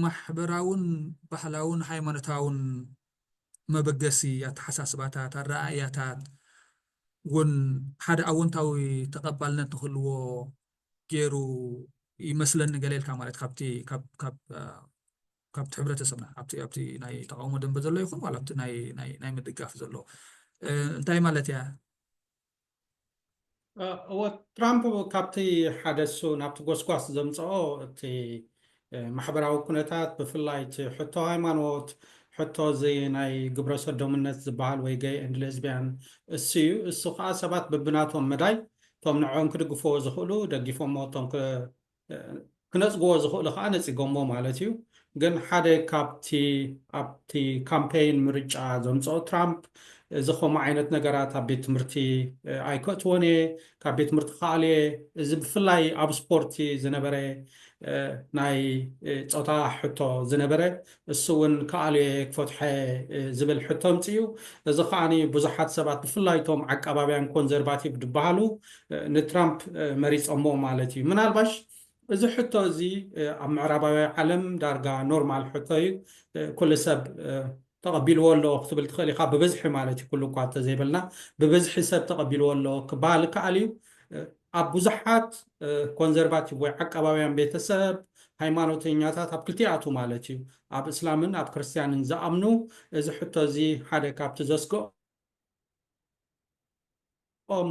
ማሕበራውን ባህላውን ሃይማኖታውን መበገሲ ኣተሓሳስባታት ኣረኣእያታት እውን ሓደ ኣወንታዊ ተቐባልነት ንክህልዎ ገይሩ ይመስለኒ ገሌልካ ማለት ካብቲ ሕብረተሰብና ኣብቲ ናይ ተቃውሞ ደንበ ዘሎ ይኹን ዋላ ኣብቲ ናይ ምድጋፍ ዘሎ እንታይ ማለት እያ ትራምፕ ካብቲ ሓደ እሱ ናብቲ ጎስጓስ ዘምፅኦ እቲ ማሕበራዊ ኩነታት ብፍላይ እቲ ሕቶ ሃይማኖት ሕቶ ዘይ ናይ ግብረ ሰዶምነት ዝበሃል ወይ ገይ ኤንድ ሌዝቢያን እሱ ከዓ ሰባት በብናቶም መዳይ ቶም ንዖም ክድግፍዎ ዝኽእሉ ደጊፎሞ ቶም ክነፅግዎ ዝኽእሉ ከዓ ነፂጎሞ ማለት እዩ ግን ሓደ ኣብቲ ካምፔይን ምርጫ ዘምፅኦ ትራምፕ እዚ ከምኡ ዓይነት ነገራት ኣብ ቤት ትምህርቲ ኣይከእትዎን እየ ካብ ቤት ትምህርቲ ከኣልየ እዚ ብፍላይ ኣብ ስፖርቲ ዝነበረ ናይ ፆታ ሕቶ ዝነበረ እሱ እውን ከኣልየ ክፈትሐ ዝብል ሕቶ ምፅኡ እዚ ከዓኒ ብዙሓት ሰባት ብፍላይቶም ዓቀባብያን ኮንዘርቫቲቭ ዝበሃሉ ንትራምፕ መሪፆሞ ማለት እዩ ምናልባሽ እዚ ሕቶ እዚ ኣብ ምዕራባዊ ዓለም ዳርጋ ኖርማል ሕቶ እዩ ኩሉ ሰብ ተቐቢልዎ ኣሎ ክትብል ትኽእል ኢኻ ብበዝሒ ማለት እዩ ኩሉ እኳ እንተዘይበልና ብበዝሒ ሰብ ተቐቢልዎ ኣሎ ክበሃል ከኣል እዩ ኣብ ብዙሓት ኮንዘርቫቲቭ ወይ ዓቀባብያን ቤተሰብ ሃይማኖተኛታት ኣብ ክልቲኣቱ ማለት እዩ ኣብ እስላምን ኣብ ክርስትያንን ዝኣምኑ እዚ ሕቶ እዚ ሓደ ካብቲ ዘስግኦም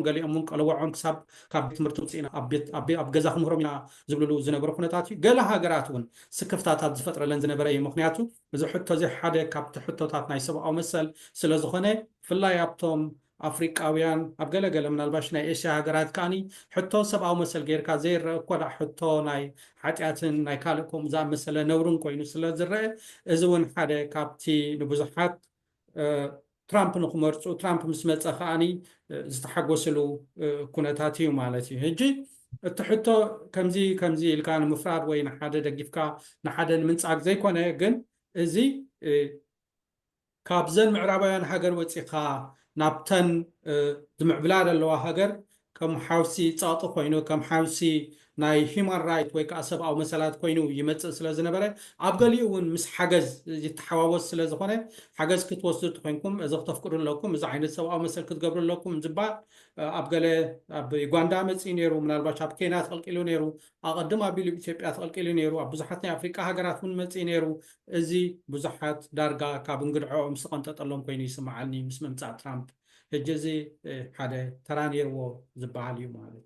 ገሊኦም እውን ቀልውዖም ክሳብ ካብ ቤት ትምህርቲ ውፅኢና ኣብ ገዛ ክንምህሮም ኢና ዝብልሉ ዝነበሩ ኩነታት እዩ ገለ ሃገራት እውን ስክፍታታት ዝፈጥረለን ዝነበረ እዩ ምክንያቱ እዚ ሕቶ እዚ ሓደ ካብቲ ሕቶታት ናይ ሰብኣዊ መሰል ስለዝኾነ ብፍላይ ኣብቶም ኣፍሪቃውያን ኣብ ገለገለ ምናልባሽ ናይ ኤስያ ሃገራት ከዓኒ ሕቶ ሰብኣዊ መሰል ጌርካ ዘይረአ እኮ ዳ ሕቶ ናይ ሓጢኣትን ናይ ካልእ ከምኡ ዝኣመሰለ ነውርን ኮይኑ ስለ ዝረአ እዚ እውን ሓደ ካብቲ ንብዙሓት ትራምፕ ንክመርፁ ትራምፕ ምስ መፀ ከዓኒ ዝተሓጎስሉ ኩነታት እዩ ማለት እዩ ሕጂ እቲ ሕቶ ከምዚ ኢልካ ንምፍራድ ወይ ንሓደ ደጊፍካ ንሓደ ንምንፃግ ዘይኮነ ግን እዚ ካብዘን ምዕራባውያን ሃገር ወፂኻ ናብተን ዝምዕብላል ኣለዋ ሃገር ከም ሓውሲ ፀቕጢ ኮይኑ ከም ሓውሲ ናይ ሂማን ራይት ወይ ከዓ ሰብኣዊ መሰላት ኮይኑ ይመፅእ ስለ ዝነበረ ኣብ ገሊኡ እውን ምስ ሓገዝ ይተሓዋወስ ስለ ዝኾነ ሓገዝ ክትወስዱ ኮይንኩም እዚ ክተፍቅዱለኩም እዚ ዓይነት ሰብኣዊ መሰል ክትገብሩለኩም ዝባል ኣብ ገለ ኣብ ዩጋንዳ መፂኡ ነይሩ ምናልባሽ ኣብ ኬንያ ተቐልቂሉ ነይሩ ኣቐድም ኣቢሉ ኢትዮጵያ ተቐልቂሉ ነይሩ ኣብ ብዙሓት ናይ ኣፍሪቃ ሃገራት እውን መፂኡ ነይሩ እዚ ብዙሓት ዳርጋ ካብ እንግድዖም ዝቐንጠጠሎም ኮይኑ ይስማዓኒ ምስ ምምፃእ ትራምፕ ሕጂ እዚ ሓደ ተራ ነይርዎ ዝበሃል እዩ ማለት እዩ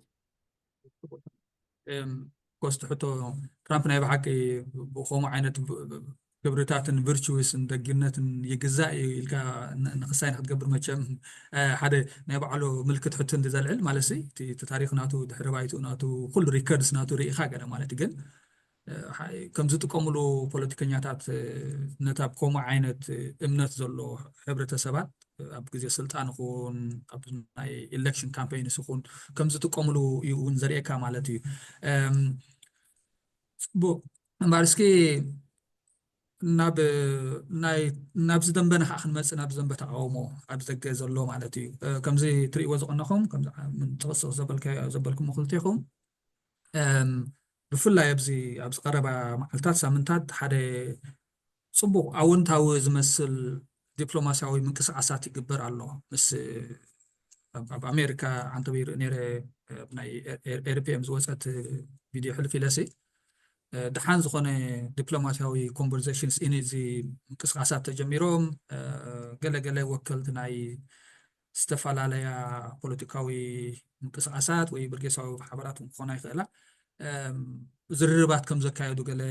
ኮስት ሕቶ ትራምፕ ናይ ብሓቂ ብከምኡ ዓይነት ክብርታትን ቨርቹስን ደግነትን ይግዛእ ኢልካ ንክሳይ ንክትገብር መቸም ሓደ ናይ ባዕሉ ምልክት ሕቶ እንተዘልዕል ማለት እቲ ታሪክ ናቱ ድሕረ ባይቱ ናቱ ኩሉ ሪከርድስ ናቱ ርኢኻ ገለ ማለት ግን ከም ዝጥቀምሉ ፖለቲከኛታት ነታ ብከምኡ ዓይነት እምነት ዘሎ ሕብረተሰባት ኣብ ግዜ ስልጣን ይኹን ኣብ ናይ ኤሌክሽን ካምፔይንስ ይኹን ከም ዝጥቀምሉ እዩ እውን ዘርእየካ ማለት እዩ ፅቡቅ እምበር እስኪ ናብ ዝደንበና ከዓ ክንመፅእ ናብ ዝደንበ ተቃውሞ ኣብ ደገ ዘሎ ማለት እዩ ከምዚ ትርእይዎ ዝቐነኹም ተወስኽ ዘበልኩም ክልቲኹም ብፍላይ ኣብዚ ቀረባ መዓልታት ሳምንታት ሓደ ፅቡቅ ኣወንታዊ ዝመስል ዲፕሎማስያዊ ምንቅስቃሳት ይግበር ኣሎ ምስ ኣብ ኣሜሪካ ዓንተቢ ነይረ ናይ ኤርፒኤም ዝወፀት ቪድዮ ሕልፍ ኢለሲ ድሓን ዝኾነ ዲፕሎማስያዊ ኮንቨርሴሽንስ ኢን እዚ ምንቅስቃሳት ተጀሚሮም ገለገለ ወከልቲ ናይ ዝተፈላለያ ፖለቲካዊ ምንቅስቃሳት ወይ ብርጌሳዊ ማሕበራት ክኾና ይኽእላ ዝርርባት ከም ዘካየዱ ገለ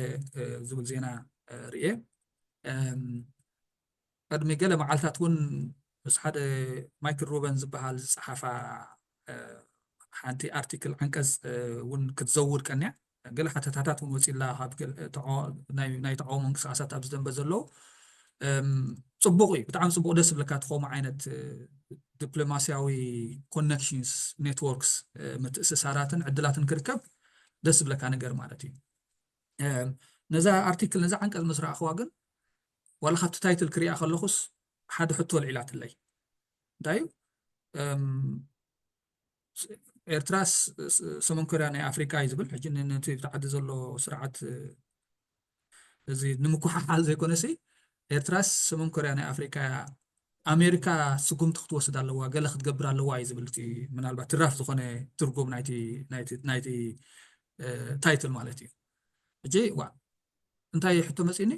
ዝብል ዜና ርኤ ቅድሚ ገለ መዓልታት እውን ምስ ሓደ ማይክል ሩበን ዝበሃል ዝፀሓፋ ሓንቲ ኣርቲክል ዓንቀጽ እውን ክትዘውር ቀንያ ገለ ሓተታታት እውን ወፂላ ናይ ተቃውሞ ምንቅስቃሳት ኣብ ዝደንበ ዘሎ ፅቡቅ እዩ ብጣዕሚ ፅቡቅ ደስ ዝብለካ ትኸምኡ ዓይነት ዲፕሎማስያዊ ኮኔክሽንስ ኔትወርክስ ምትእስሳራትን ዕድላትን ክርከብ ደስ ዝብለካ ነገር ማለት እዩ ነዛ ኣርቲክል ነዛ ዓንቀጽ ምስ ረኣኽዋ ግን ዋላ ካብቲ ታይትል ክሪኣ ከለኹስ ሓደ ሕቶ ልዒላትለይ እንታይ እዩ ኤርትራስ ሰሜን ኮርያ ናይ ኣፍሪካ እዩ ዝብል ሕጂ ነቲ ብተዓዲ ዘሎ ስርዓት እዚ ንምኩሓሓል ዘይኮነሲ ኤርትራስ ሰሜን ኮርያ ናይ ኣፍሪካ ኣሜሪካ ስጉምቲ ክትወስድ ኣለዋ ገለ ክትገብር ኣለዋ እዩ ዝብል ምናልባት ትራፍ ዝኾነ ትርጉም ናይቲ ታይትል ማለት እዩ ሕጂ እንታይ ሕቶ መፂኒ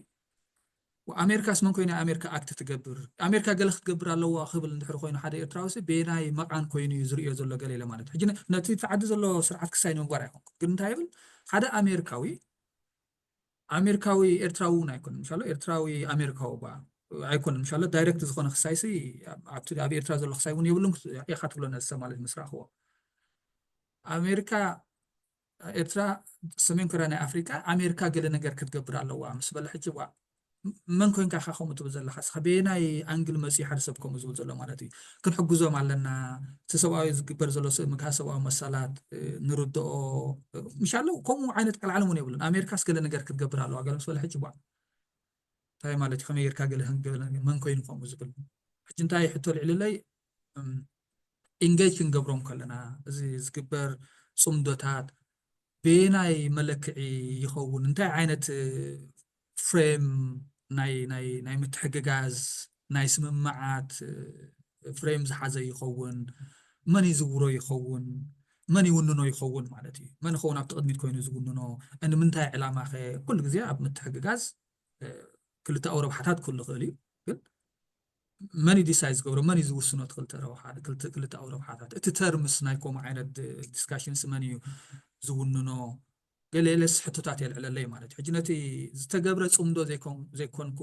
وأمريكا اسمه كوينة أمريكا أكت تجبر أمريكا قالت تجبر الله وخبل ندحر خوينا حدا يتراوسي بيناي مقعن كويني يزري يزول قليلا مالت حجنا نتيجة تعدز الله سرعة كساين وقرأهم قلنا تايبل حدا أمريكاوي إرتراونا يكون إن شاء الله إرتراوي أمريكاو با ኣይኮነን ምሻ ኣሎ ዳይሬክት ዝኾነ ክሳይሲ ኣብቲ ኣብ ኤርትራ ዘሎ ክሳይ እውን የብሉን ኢኻ ትብሎና ዝሰብ ማለት ምስ ረኽቦ ኣሜሪካ ኤርትራ ሰሜን ኮርያ ናይ ኣፍሪካ ኣሜሪካ ገለ ነገር ክትገብር ኣለዋ ምስ በለ ሕጂ ዋ መን ኮይንካ ኢኻ ከምኡ ትብል ዘለካ ስኻ ብናይ ኣንግል መፅኡ ሓደ ሰብ ከምኡ ዝብል ዘሎ ማለት እዩ ክንሕግዞም ኣለና እቲ ሰብኣዊ ዝግበር ዘሎ ምክሃ ሰብኣዊ መሳላት ንርድኦ ምሻ ኣሎ ከምኡ ዓይነት ቀልዓለም እውን የብሉን ኣሜሪካስ ገለ ነገር ክትገብር ኣለዋ ገለ ምስ በለ ሕጂ ዋ እንታይ ማለት እዩ ከመይ ጌርካ ገለ መን ኮይኑ ከምኡ ዝብል ሕጂ እንታይ ሕቶ ልዕልለይ ኢንጌጅ ክንገብሮም ከለና እዚ ዝግበር ፅምዶታት ብናይ መለክዒ ይኸውን እንታይ ዓይነት ፍሬም ናይ ምትሕግጋዝ ናይ ስምምዓት ፍሬም ዝሓዘ ይኸውን መን ይዝውሮ ይኸውን መን ይውንኖ ይኸውን ማለት እዩ መን ይኸውን ኣብቲ ቅድሚት ኮይኑ ዝውንኖ ንምንታይ ዕላማ ኸ ኩሉ ግዜ ኣብ ምትሕግጋዝ ክልተ ኣውረብሓታት ክህሉ ይኽእል እዩ ግን መን ዲሳይዝ ዝገብሮ መን ዝውስኖ ክልተ ኣውረብሓታት እቲ ተርምስ ናይ ከምኡ ዓይነት ዲስካሽንስ መን እዩ ዝውንኖ ገለለስ ሕቶታት የልዕለለይ ማለት እዩ ሕጂ ነቲ ዝተገብረ ፅምዶ ዘይኮንኩ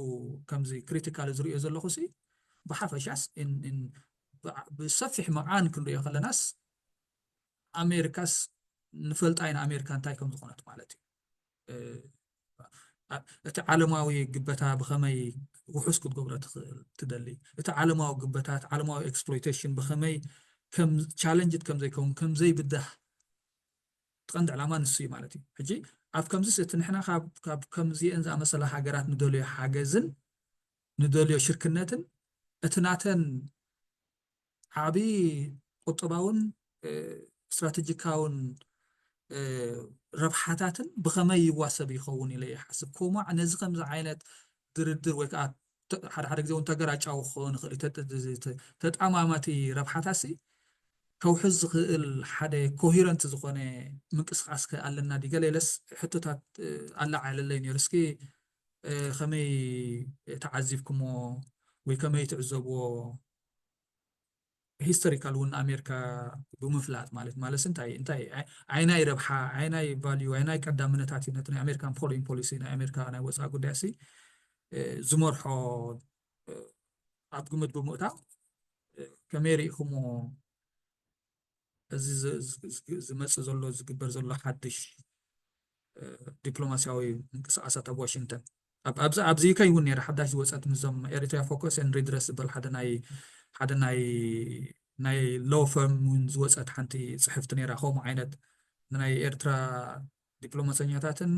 ከምዚ ክሪቲካል ዝርዮ ዘለኹ ሲ ብሓፈሻስ ብሰፊሕ መቃን ክንሪኦ ከለናስ ኣሜሪካስ ንፈልጣ ኢና ኣሜሪካ እንታይ ከም ዝኾነት ማለት እዩ እቲ ዓለማዊ ግበታ ብኸመይ ውሑስ ክትገብሮ ትደሊ እቲ ዓለማዊ ግበታት ዓለማዊ ኤክስፕሎይቴሽን ብኸመይ ከም ቻሌንጅት ከም ዘይከውን ከም ዘይብዳህ ትቐንዲ ዕላማ ንሱ እዩ ማለት እዩ ሕጂ ኣብ ከምዚ እቲ ንሕና ካብ ከምዚአን ዝኣመሰላ ሃገራት ንደልዮ ሓገዝን ንደልዮ ሽርክነትን እቲ ናተን ዓብዪ ቁጠባውን ስትራቴጂካውን ረብሓታትን ብኸመይ ይዋሰብ ይኸውን ኢለ ይሓስብ ከምኡ ነዚ ከምዚ ዓይነት ድርድር ወይ ከዓ ሓደ ግዜ እውን ተገራጫዊ ክኸውን ይኽእል እዩ ተጣማማቲ ረብሓታሲ ከውሕዝ ዝኽእል ሓደ ኮሄረንት ዝኾነ ምንቅስቃስ ኣለና ዲ ገለለስ ሕቶታት ኣላዓለለይ ነይሩ እስኪ ከመይ ተዓዚብኩሞ ወይ ከመይ ትዕዘብዎ ሂስቶሪካል እውን ኣሜሪካ ብምፍላጥ ማለት እንታይ ዓይናይ ረብሓ ዓይናይ ቫልዩ ዓይናይ ቀዳምነታት እዩ ነቲ ናይ ኣሜሪካን ፎሬን ፖሊሲ ናይ ኣሜሪካ ናይ ወፃኢ ጉዳይ ሲ ዝመርሖ ኣብ ግምት ብምእታው ከመይ ሪኢኹሞ እዚ ዝመፅእ ዘሎ ዝግበር ዘሎ ሓድሽ ዲፕሎማስያዊ ምንቅስቃሳት ኣብ ዋሽንግተን ኣብዚ ከይውን ነይረ ሓዳሽ ዝወፀት ምዞም ኤሪትሪያ ፎከስ ኤንድ ሪድረስ ዝበል ሓደ ናይ ሎው ፈርም እውን ዝወፀት ሓንቲ ፅሕፍቲ ነይራ ከምኡ ዓይነት ናይ ኤርትራ ዲፕሎማሰኛታትን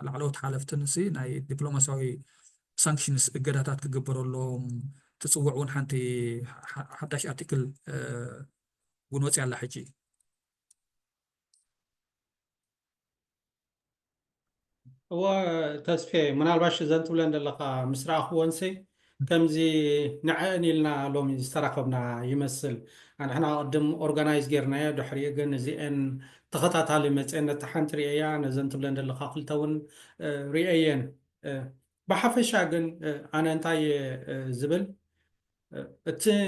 ላዕለዎት ሓለፍትን ሲ ናይ ዲፕሎማስያዊ ሳንክሽንስ እገዳታት ክግበረሎም ትፅውዕ እውን ሓንቲ ሓዳሽ ኣርቲክል እውን ወፂያ ኣላ ሕጂ هو تسفي منالباش زين تبلن لقى مسرع خوانسي كمزي نعني لنا لوم استراقبنا يمثل أنا إحنا قدم أورجنايز جرنا دحرية جن زي إن تخطط على متن تحنت رئيا أنا زين تبلن لقى قلتون رئيين بحفش عجن أنا أنتي زبل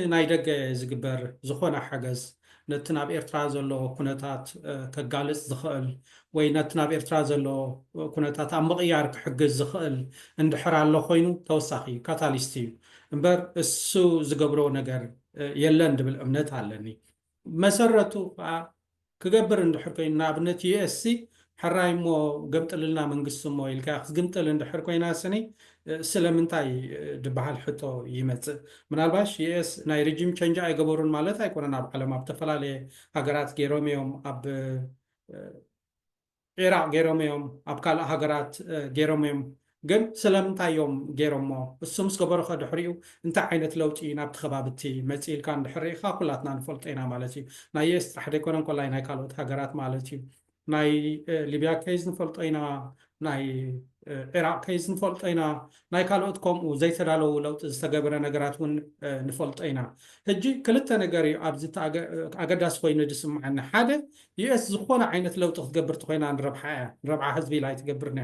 نايدك زجبر زخونا حجز نتنا بإرتراء زلو كنتات كجالس زخال وينتنا بإرتراء زلو كنتات أمغيار كحجز زخال عند حرا الله خوينو توساخي كاتاليستي بر السو زجبرو نجار يلند بالأمنات علني مسرته كجبر عند حركين نابنت يأسي حراي مو قمت لنا من قسم مو الكاخ قمت لنا حركين سني سلامنتاي دبحال حتو يمت من الباش يس ناي ريجيم تشنجا يقبرون مالت يكون اب على ما بتفلالي هاجرات جيروميوم اب عراق جيروميوم اب كال هاجرات جيروميوم ግን ስለምንታዮም ገይሮሞ እሱም ዝገበሩ ከድሕሪኡ እንታይ ዓይነት ለውጢ ናብ ተኸባብቲ መፂልካ እንድሕሪኢኻ ኩላትና ንፈልጦ ኢና ማለት እዩ ናይ የስ ጥራሕ ደይኮነን ኮላይ ናይ ካልኦት ሃገራት ማለት እዩ ናይ ሊብያ ኬዝ ንፈልጦ ኢና ናይ عراق كيس نفلطينا ناي كالوت كوم زيتدالو لوط ዝተገበረ ነገራት ውን ንፈልጦይና ሕጂ ክልተ ነገሪ ኣብዚ ኣገዳስ ኮይኑ ድስምዓና ሓደ ዩኤስ ዝኾነ ዓይነት ለውጢ ክትገብር ትኮይና ንረብሓ ህዝቢ ላይ ትገብርና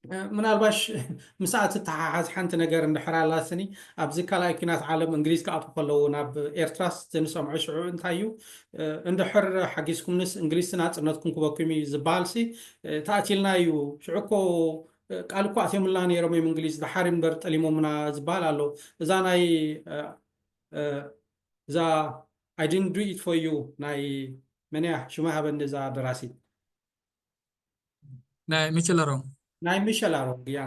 ምናልባሽ مساعة التحاز حنت نجار النحرالاسني أبزي كلا كنات عالم إنجليز كأبو خلو ناب إيرتراس تنسمع عشرة انتايو اندحر حقيسكم نس إنجليز سنات نتكون كوبكمي زبالسي تأتيلنا يو شعكو ቃል እኮ አትየምላ ነይሮም እዮም እንግሊዝ ድሓር እምበር ጠሊሞምና ዝበሃል ኣሎ እዛ ናይ እዛ I didn't do it for you ናይ መን እያ ሽማ ሃበኒ እዛ ደራሲት ናይ ሚቸለሮም ናይ ሚሸል ኣሮን እያ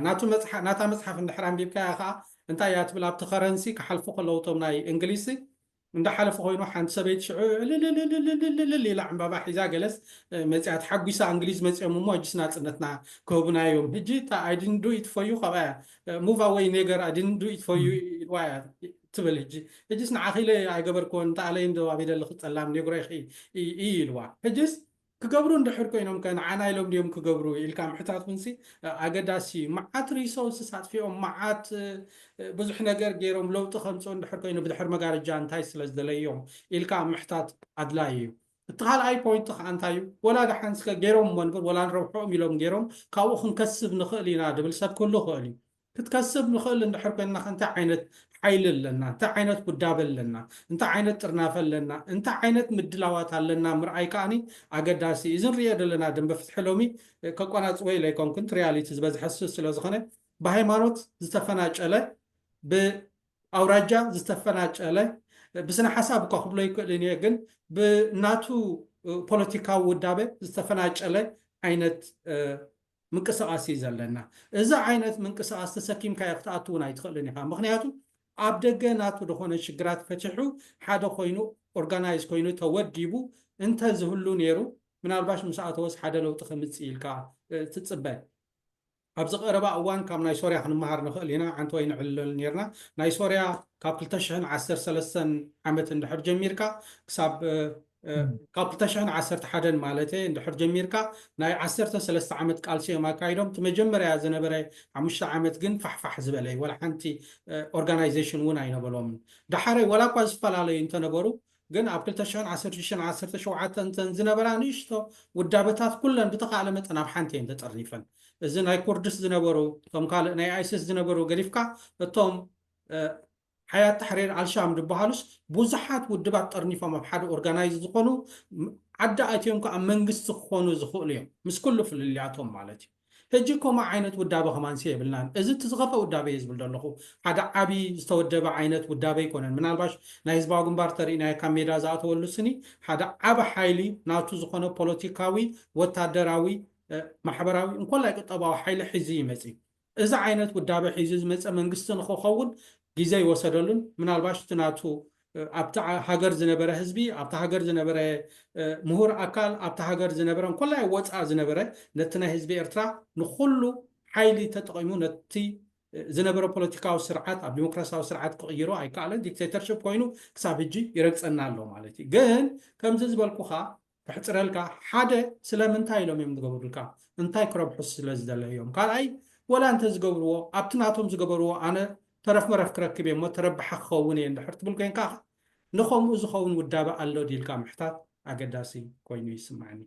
ናታ መፅሓፍ እንድሕር ኣንቢብካያ ከዓ እንታይ እያ ትብል ኣብቲ ከረንሲ ክሓልፉ ከለዉ እቶም ናይ እንግሊዝ እንዳሓለፉ ኮይኑ ሓንቲ ሰበይቲ ሽዑ ልልልልልልል ኢላ ዕምባባ ሒዛ ገለስ መፅያ ተሓጒሳ እንግሊዝ መፅኦም እሞ ሕጂስ ናፅነትና ክህቡና እዮም ሕጂ I didn't do it for you ከባ move away ነገር I didn't do it for you ኢልዋ እያ ትብል ሕጂስ ንዓኺለ ኣይገበርክዎን እንተኣለይ እንዶ ኣብ ኢደሊ ክፀላም ነግሮ ኢልዋ ሕጂስ ክገብሩ እንድሕር ኮይኖም ከንዓና ኢሎም ድዮም ክገብሩ ኢልካ ምሕታት ምንሲ ኣገዳሲ መዓት ሪሶርስስ ኣጥፊኦም መዓት ብዙሕ ነገር ገይሮም ለውጢ ከምፅኡ እንድሕር ኮይኑ ብድሕር መጋረጃ እንታይ ስለ ዝደለዮም ኢልካ ምሕታት ኣድላይ እዩ እቲ ካልኣይ ፖይንት ከዓ እንታይ እዩ ወላ ድሓንስከ ገይሮም እሞ ንብር ወላ ንረብሖም ኢሎም ገይሮም ካብኡ ክንከስብ ንኽእል ኢና ድብል ሰብ ክህሉ ክእል እዩ ክትከስብ ንኽእል እንድሕር ኮይንና እንታይ ዓይነት ሓይሊ ኣለና እንታይ ዓይነት ውዳበ ኣለና እንታይ ዓይነት ጥርናፈ ኣለና እንታይ ዓይነት ምድላዋት ኣለና ምርኣይ ከዓኒ ኣገዳሲ እዚ ንሪኦ ዘለና ደንበ ፍትሒ ሎሚ ከቆናፅወ ኢለ ኣይኮንኩን ሪያሊቲ ዝበዝሐ ስለ ዝኾነ ብሃይማኖት ዝተፈናጨለ ብኣውራጃ ዝተፈናጨለ ብስነ ሓሳብ እኳ ክብሎ ይክእልን እየ ግን ብናቱ ፖለቲካዊ ውዳበ ዝተፈናጨለ ዓይነት ምንቅስቃስ እዩ ዘለና እዚ ዓይነት ምንቅስቃስ ተሰኪምካዮ ክትኣትውን ኣይትኽእልን ኢኻ ምክንያቱ ኣብ ደገ ናቱ ዝኾነ ሽግራት ፈቲሑ ሓደ ኮይኑ ኦርጋናይዝ ኮይኑ ተወዲቡ እንተዝህሉ ነይሩ ምናልባሽ ምስ ኣተወስ ሓደ ለውጢ ከምፅእ ኢልካ ትፅበ ኣብዚ ቀረባ እዋን ካብ ናይ ሶርያ ክንመሃር ንኽእል ኢና ዓንቲ ወይ ንዕልል ነርና ናይ ሶርያ ካብ 2013 ዓመት እንድሕር ጀሚርካ ክሳብ ካብ 2011 ማለት እንድሕር ጀሚርካ ናይ 13 ዓመት ቃልሲኦም ኣካይዶም እቲ መጀመርያ ዝነበረ 5 ዓመት ግን ፋሕፋሕ ዝበለ ወላ ሓንቲ ኦርጋናይዜሽን እውን ኣይነበሎምን ዳሓረይ ወላ እኳ ዝተፈላለዩ እንተነበሩ ግን ኣብ 2016-17 ዝነበራ ንእሽቶ ውዳበታት ኩለን ብተኻእለ መጠን ኣብ ሓንቲ እየን ተጠርኒፈን እዚ ናይ ኩርድስ ዝነበሩ እቶም ካልእ ናይ ኣይስስ ዝነበሩ ገዲፍካ እቶም ሓያት ተሕሪር ኣልሻም ድበሃሉስ ብዙሓት ውድባት ጠርኒፎም ኣብ ሓደ ኦርጋናይዝ ዝኾኑ ዓዲ ኣትዮም ከዓ መንግስቲ ክኾኑ ዝኽእሉ እዮም ምስ ኩሉ ፍልልያቶም ማለት እዩ ሕጂ ከምኡ ዓይነት ውዳበ ከማንሲ የብልናን እዚ እቲ ዝኸፈ ውዳበ እየ ዝብል ዘለኹ ሓደ ዓብዪ ዝተወደበ ዓይነት ውዳበ ይኮነን ምናልባሽ ናይ ህዝባዊ ግንባር ተርእናይ ካብ ሜዳ ዝኣተወሉ ስኒ ሓደ ዓበ ሓይሊ ናቱ ዝኾነ ፖለቲካዊ ወታደራዊ ማሕበራዊ እንኮላይ ቁጠባዊ ሓይሊ ሒዙ ይመፅ እዚ ዓይነት ውዳበ ሒዙ ዝመፀ መንግስቲ ንክኸውን ግዜ ይወሰደሉን ምናልባሽ እቲ ናቱ ኣብቲ ሃገር ዝነበረ ህዝቢ ኣብቲ ሃገር ዝነበረ ምሁር ኣካል ኣብቲ ሃገር ዝነበረ እንኮላይ ወፃእ ዝነበረ ነቲ ናይ ህዝቢ ኤርትራ ንኩሉ ሓይሊ ተጠቂሙ ነቲ ዝነበረ ፖለቲካዊ ስርዓት ኣብ ዲሞክራሲያዊ ስርዓት ክቕይሮ ኣይከኣለን ዲክቴተርሽፕ ኮይኑ ክሳብ ሕጂ ይረግፀና ኣሎ ማለት እዩ ግን ከምዚ ዝበልኩኻ ብሕፅረልካ ሓደ ስለምንታይ ኢሎም እዮም ዝገብሩልካ እንታይ ክረብሑ ስለ ዝደለዮም ካልኣይ ወላ እንተ ዝገብርዎ ኣብቲ ናቶም ዝገበርዎ ኣነ ተረፍ መረፍ ክረክብ እየ ሞ ተረብሓ ክኸውን እየ እንድሕር ትብል ኮንካ ንከምኡ ዝኸውን ውዳበ ኣሎ ዲልካ ምሕታት ኣገዳሲ ኮይኑ ይስማዓኒ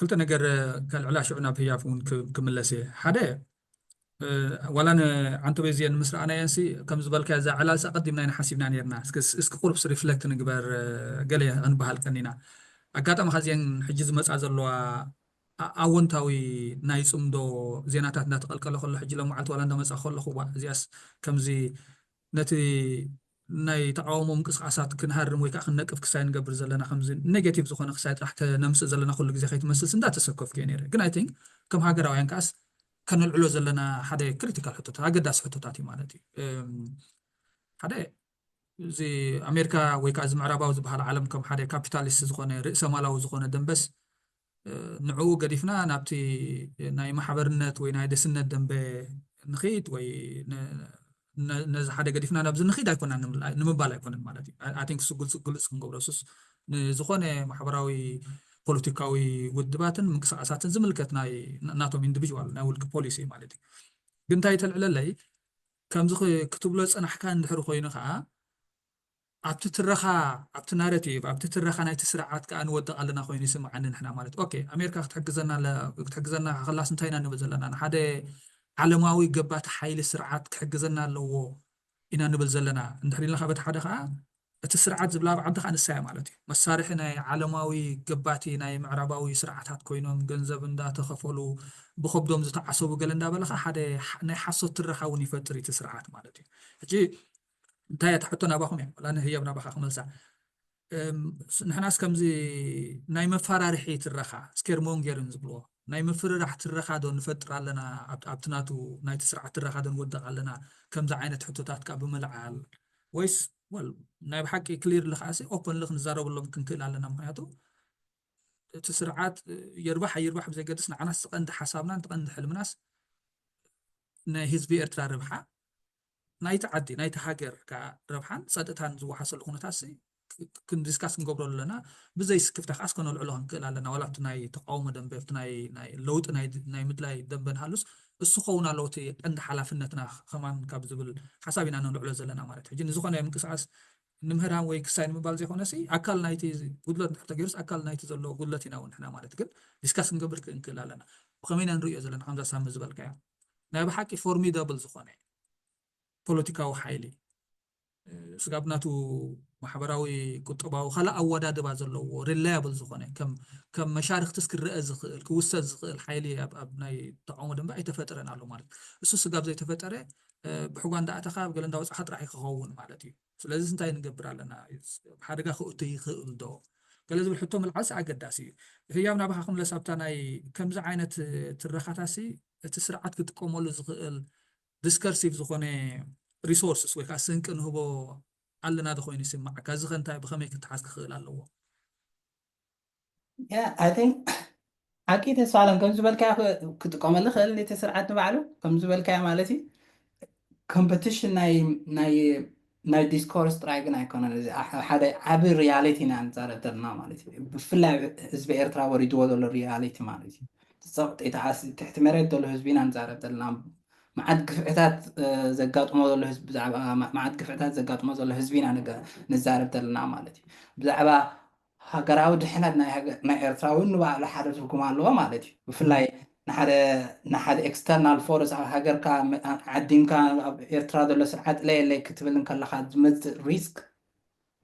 ክልተ ነገር ካልዕላ ሽዑ ናብ ህያፍ እውን ክምለስ እየ ሓደ ዋላ ዓንተ በዚአን ምስራእና የንሲ ከም ዝበልካ እዛ ዕላልሳ ቀዲምና ኢና ሓሲብና ነርና እስኪ ቁልብስ ሪፍሌክት ንግበር ገለ ክንበሃል ቀኒና ኣጋጣሚ ካዚአን ሕጂ ዝመፃ ዘለዋ ኣወንታዊ ናይ ፅምዶ ዜናታት እንዳተቐልቀለ ከሎ ሕጂ ለመዓልቲ ዋላ እንዳመፃ ከለኹ እዚኣስ ከምዚ ነቲ ናይ ተቃውሞ ምንቅስቃሳት ክንሃርም ወይ ከዓ ክንነቅፍ ክሳይ ንገብር ዘለና ከምዚ ኔጌቲቭ ዝኾነ ክሳይ ጥራሕ ተነምፅእ ዘለና ኩሉ ግዜ ከይትመስልስ እንዳተሰከፍኩ እየ ነይረ ግን ኣይ ቲንክ ከም ሃገራውያን ከኣስ ከነልዕሎ ዘለና ሓደ ክሪቲካል ሕቶታት ኣገዳሲ ሕቶታት እዩ ማለት እዩ ሓደ እዚ ኣሜሪካ ወይ ከዓ እዚ ምዕራባዊ ዝበሃል ዓለም ከም ሓደ ካፒታሊስት ዝኾነ ርእሰ ማላዊ ዝኾነ ደንበስ ንዕኡ ገዲፍና ናብቲ ናይ ማሕበርነት ወይ ናይ ደስነት ደንበ ንኺድ ወይ ነዚ ሓደ ገዲፍና ናብዚ ንኺድ ኣይኮና ንምባል ኣይኮነን ማለት እዩ ኣይ ቲንክ እሱ ግልፅ ክንገብሮ ሱስ ንዝኾነ ማሕበራዊ ፖለቲካዊ ውድባትን ምንቅስቃሳትን ዝምልከት ናቶም ኢንዲቪዥዋል ናይ ውልቂ ፖሊሲ ማለት እዩ ግን እንታይ ተልዕለለይ ከምዚ ክትብሎ ፀናሕካ እንድሕር ኮይኑ ከዓ ኣብቲ ትረኻ ኣብቲ ናሬቲቭ ኣብቲ ትረኻ ናይቲ ስርዓት ከዓ ንወድቕ ኣለና ኮይኑ ይስምዓኒ ንሕና ማለት ኦኬ ኣሜሪካ ክትሕግዘና ክላስ እንታይ ኢና ንብል ዘለና ሓደ ዓለማዊ ገባቲ ሓይሊ ስርዓት ክሕግዘና ኣለዎ ኢና ንብል ዘለና እንድሕር ኢልና በቲ ሓደ ከዓ السرعات زبلا عندك عن الساعة مالتي مسارح ناي عالماوي قباتي ناي معرباوي سرعات كوينهم جنزب اندا تخفلوا بخبدهم زتعصبوا قال اندا بلخ حدا ناي حصوت الرخاوني فتري تسرعات مالتي هجي انتهي تحطنا باهم يعني لأن هي بنا بخا خمل ساعة نحن اسكم زي ناي مفرارحي الرخا سكير مونجرن زبلوا ناي مفرارح الرخا دون نفتر لنا ابتناتو ناي تسرعات الرخا دون ودق لنا كم ذا عينة حطوتات كاب ملعال ويس ناي بحكي كلير لخاسي اوبن لخ نزارب الله ممكن كل على مهاتو تسرعات يربح بزي قدسنا عنا سقند حسابنا نتقند حلم ناس ناي هزبي ارتلا ربحا ناي تعدي ناي تهاجر كربحان صدقتان زو حصل خونتاسي كن ديسكاس نقبرو لنا بزي سكفتخ اسكن العلوان كل على ولا تناي تقاوم دنب ناي لوط ناي مدلاي دنبن هالوس السو خونا لوتي عند حلافنتنا كمان كاب زبل حسابنا نلعلو زلنا مالت حجي نزخنا يمكساس نمهران وي كساين مبال زي خونسي اكل نايتي قدلت تحت جيرس اكل نايتي زلو قدلتنا ونحنا مالت كن ديسكاس نقبر كل على وخمينا نريو زلنا خمسة سام زبل كيا ناي بحكي فورميدابل زخونه ፖለቲካዊ ሓይሊ ስጋብናቱ ማሕበራዊ ቁጠባዊ ካላ ኣወዳድባ ዘለዎ ሪላያብል ዝኾነ ከም መሻርክትስ ክርአ ዝኽእል ክውሰድ ዝኽእል ሓይሊ ኣብ ናይ ተቃውሞ ደንባ ኣይተፈጠረን ኣሎ ማለት እሱ ስጋብ ዘይተፈጠረ ብሕጓን ዳእተኻ ኣብ ገለ እንዳወፅኻ ጥራሕ ክኸውን ማለት እዩ ስለዚ እንታይ ንገብር ኣለና ሓደጋ ክእቱ ይኽእል ዶ ገለ ዝብል ሕቶ ምልዓስ ኣገዳሲ እዩ ህያብ ናባኻ ክምለስ ኣብታ ናይ ከምዚ ዓይነት ትረኻታሲ እቲ ስርዓት ክጥቀመሉ ዝኽእል ዲስከርሲቭ ዝኾነ ሪሶርስስ ወይ ከዓ ስንቅ ንህቦ ኣለና ዶ ኮይኑ ይስማዕ ካዚ ከንታይ ብኸመይ ክትሓዝ ክኽእል ኣለዎ I think أكيد السؤال كم زبل كا كتقوم اللي خل اللي تسرعت نبعله كم زبل كا مالتي competition ناي discourse تراجعنا يكون هذا عبر reality نانزار درنا مالتي بفلا حزب إيرترا وريدوا دول reality مالتي بالضبط إذا تحتمرت دول حزبين نانزار درنا معد قفعتات زقات موضوع الحزب بزعبا معد قفعتات زقات موضوع الحزبين أنا نزارب دلنا مالتي بزعبا هاجراو دحنا ناي إيرتراون نبع لحد الحكومة اللوا مالتي بفلاي نحد external force هاجر كا عدين كا إيرترا دول سرعات لا كتبلن كلا خد مز ريسك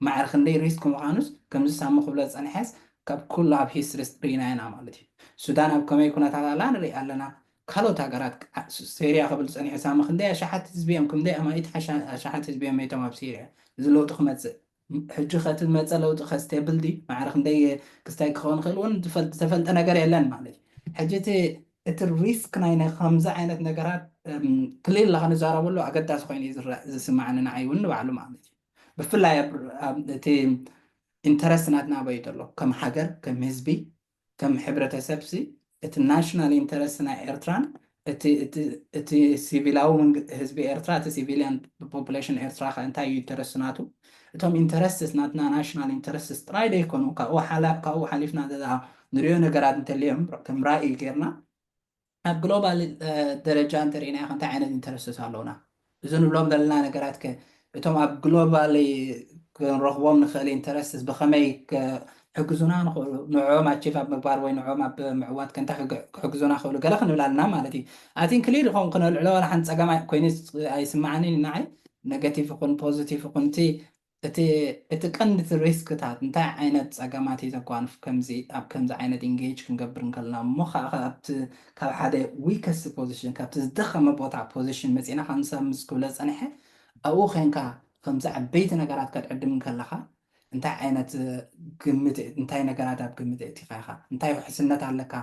مع الخندي ريسك مخانوس كم زسامو خبلت أنا حس كاب كل عب هيستري بينا أنا مالتي السودان أبكم يكون تعالى لنا كلو تاجرات سوريا قبل سنة حسام خندي شحات تزبيهم كم ده أما يتحش شحات تزبيهم ميتهم بسوريا زلوا تخمت حجة خات المسألة لو تخستيبل دي مع خندي كستايك خون خلون تفلت أنا قري لان معلش حجتي الريسك ناينا خمسة عينت نجارات كليل لغة نزارة ولا أقدر أسخيني إذا سمعنا نعيون وعلو معلش بفلا تي انترستناتنا بيدلو كم حجر كم حزبي كم حبرة سبسي الناشونال انترستنا إيرتران اتي سيفيلاو من حزب إيرترا اتي سيفيليان بوبوليشن إيرترا انتاي انترستناتو اتهم انترستناتنا ناشونال انترست رايدي يكونوا كأو حليفنا دا نريو نقرات نتليهم كم رأي غيرنا جلوبال درجة انترينا انت عينت انترست هالونا إذن بلوم دلنا نقرات اتهم جلوبال رغبهم نخلي انترستس بخميك حجزونا نقول نعوم أشوف أب مقبار وين نعوم أب معوات كنت حجزونا خلوا قال خلنا ولا لنا مالتي أتين كلير خون قنوا العلا ولا حنت أجمع كويس يسمعني نعي نيجاتيف يكون بوزيتيف يكون تي كنت الريسك تاعت نتاع عينت أجمعتي تكون في كمزي أب كمز عينت إنجيج كنقبر نكلم مخ أخذت كحدا ويكس بوزيشن كابت تدخل مبوطع بوزيشن مثلا خمسة مسكولة أنا أو خين خمسة عبيت نجارات كتقدم كلها انت عينت قمت انت نجارات بقمت اتفاقها انت حسنت عليك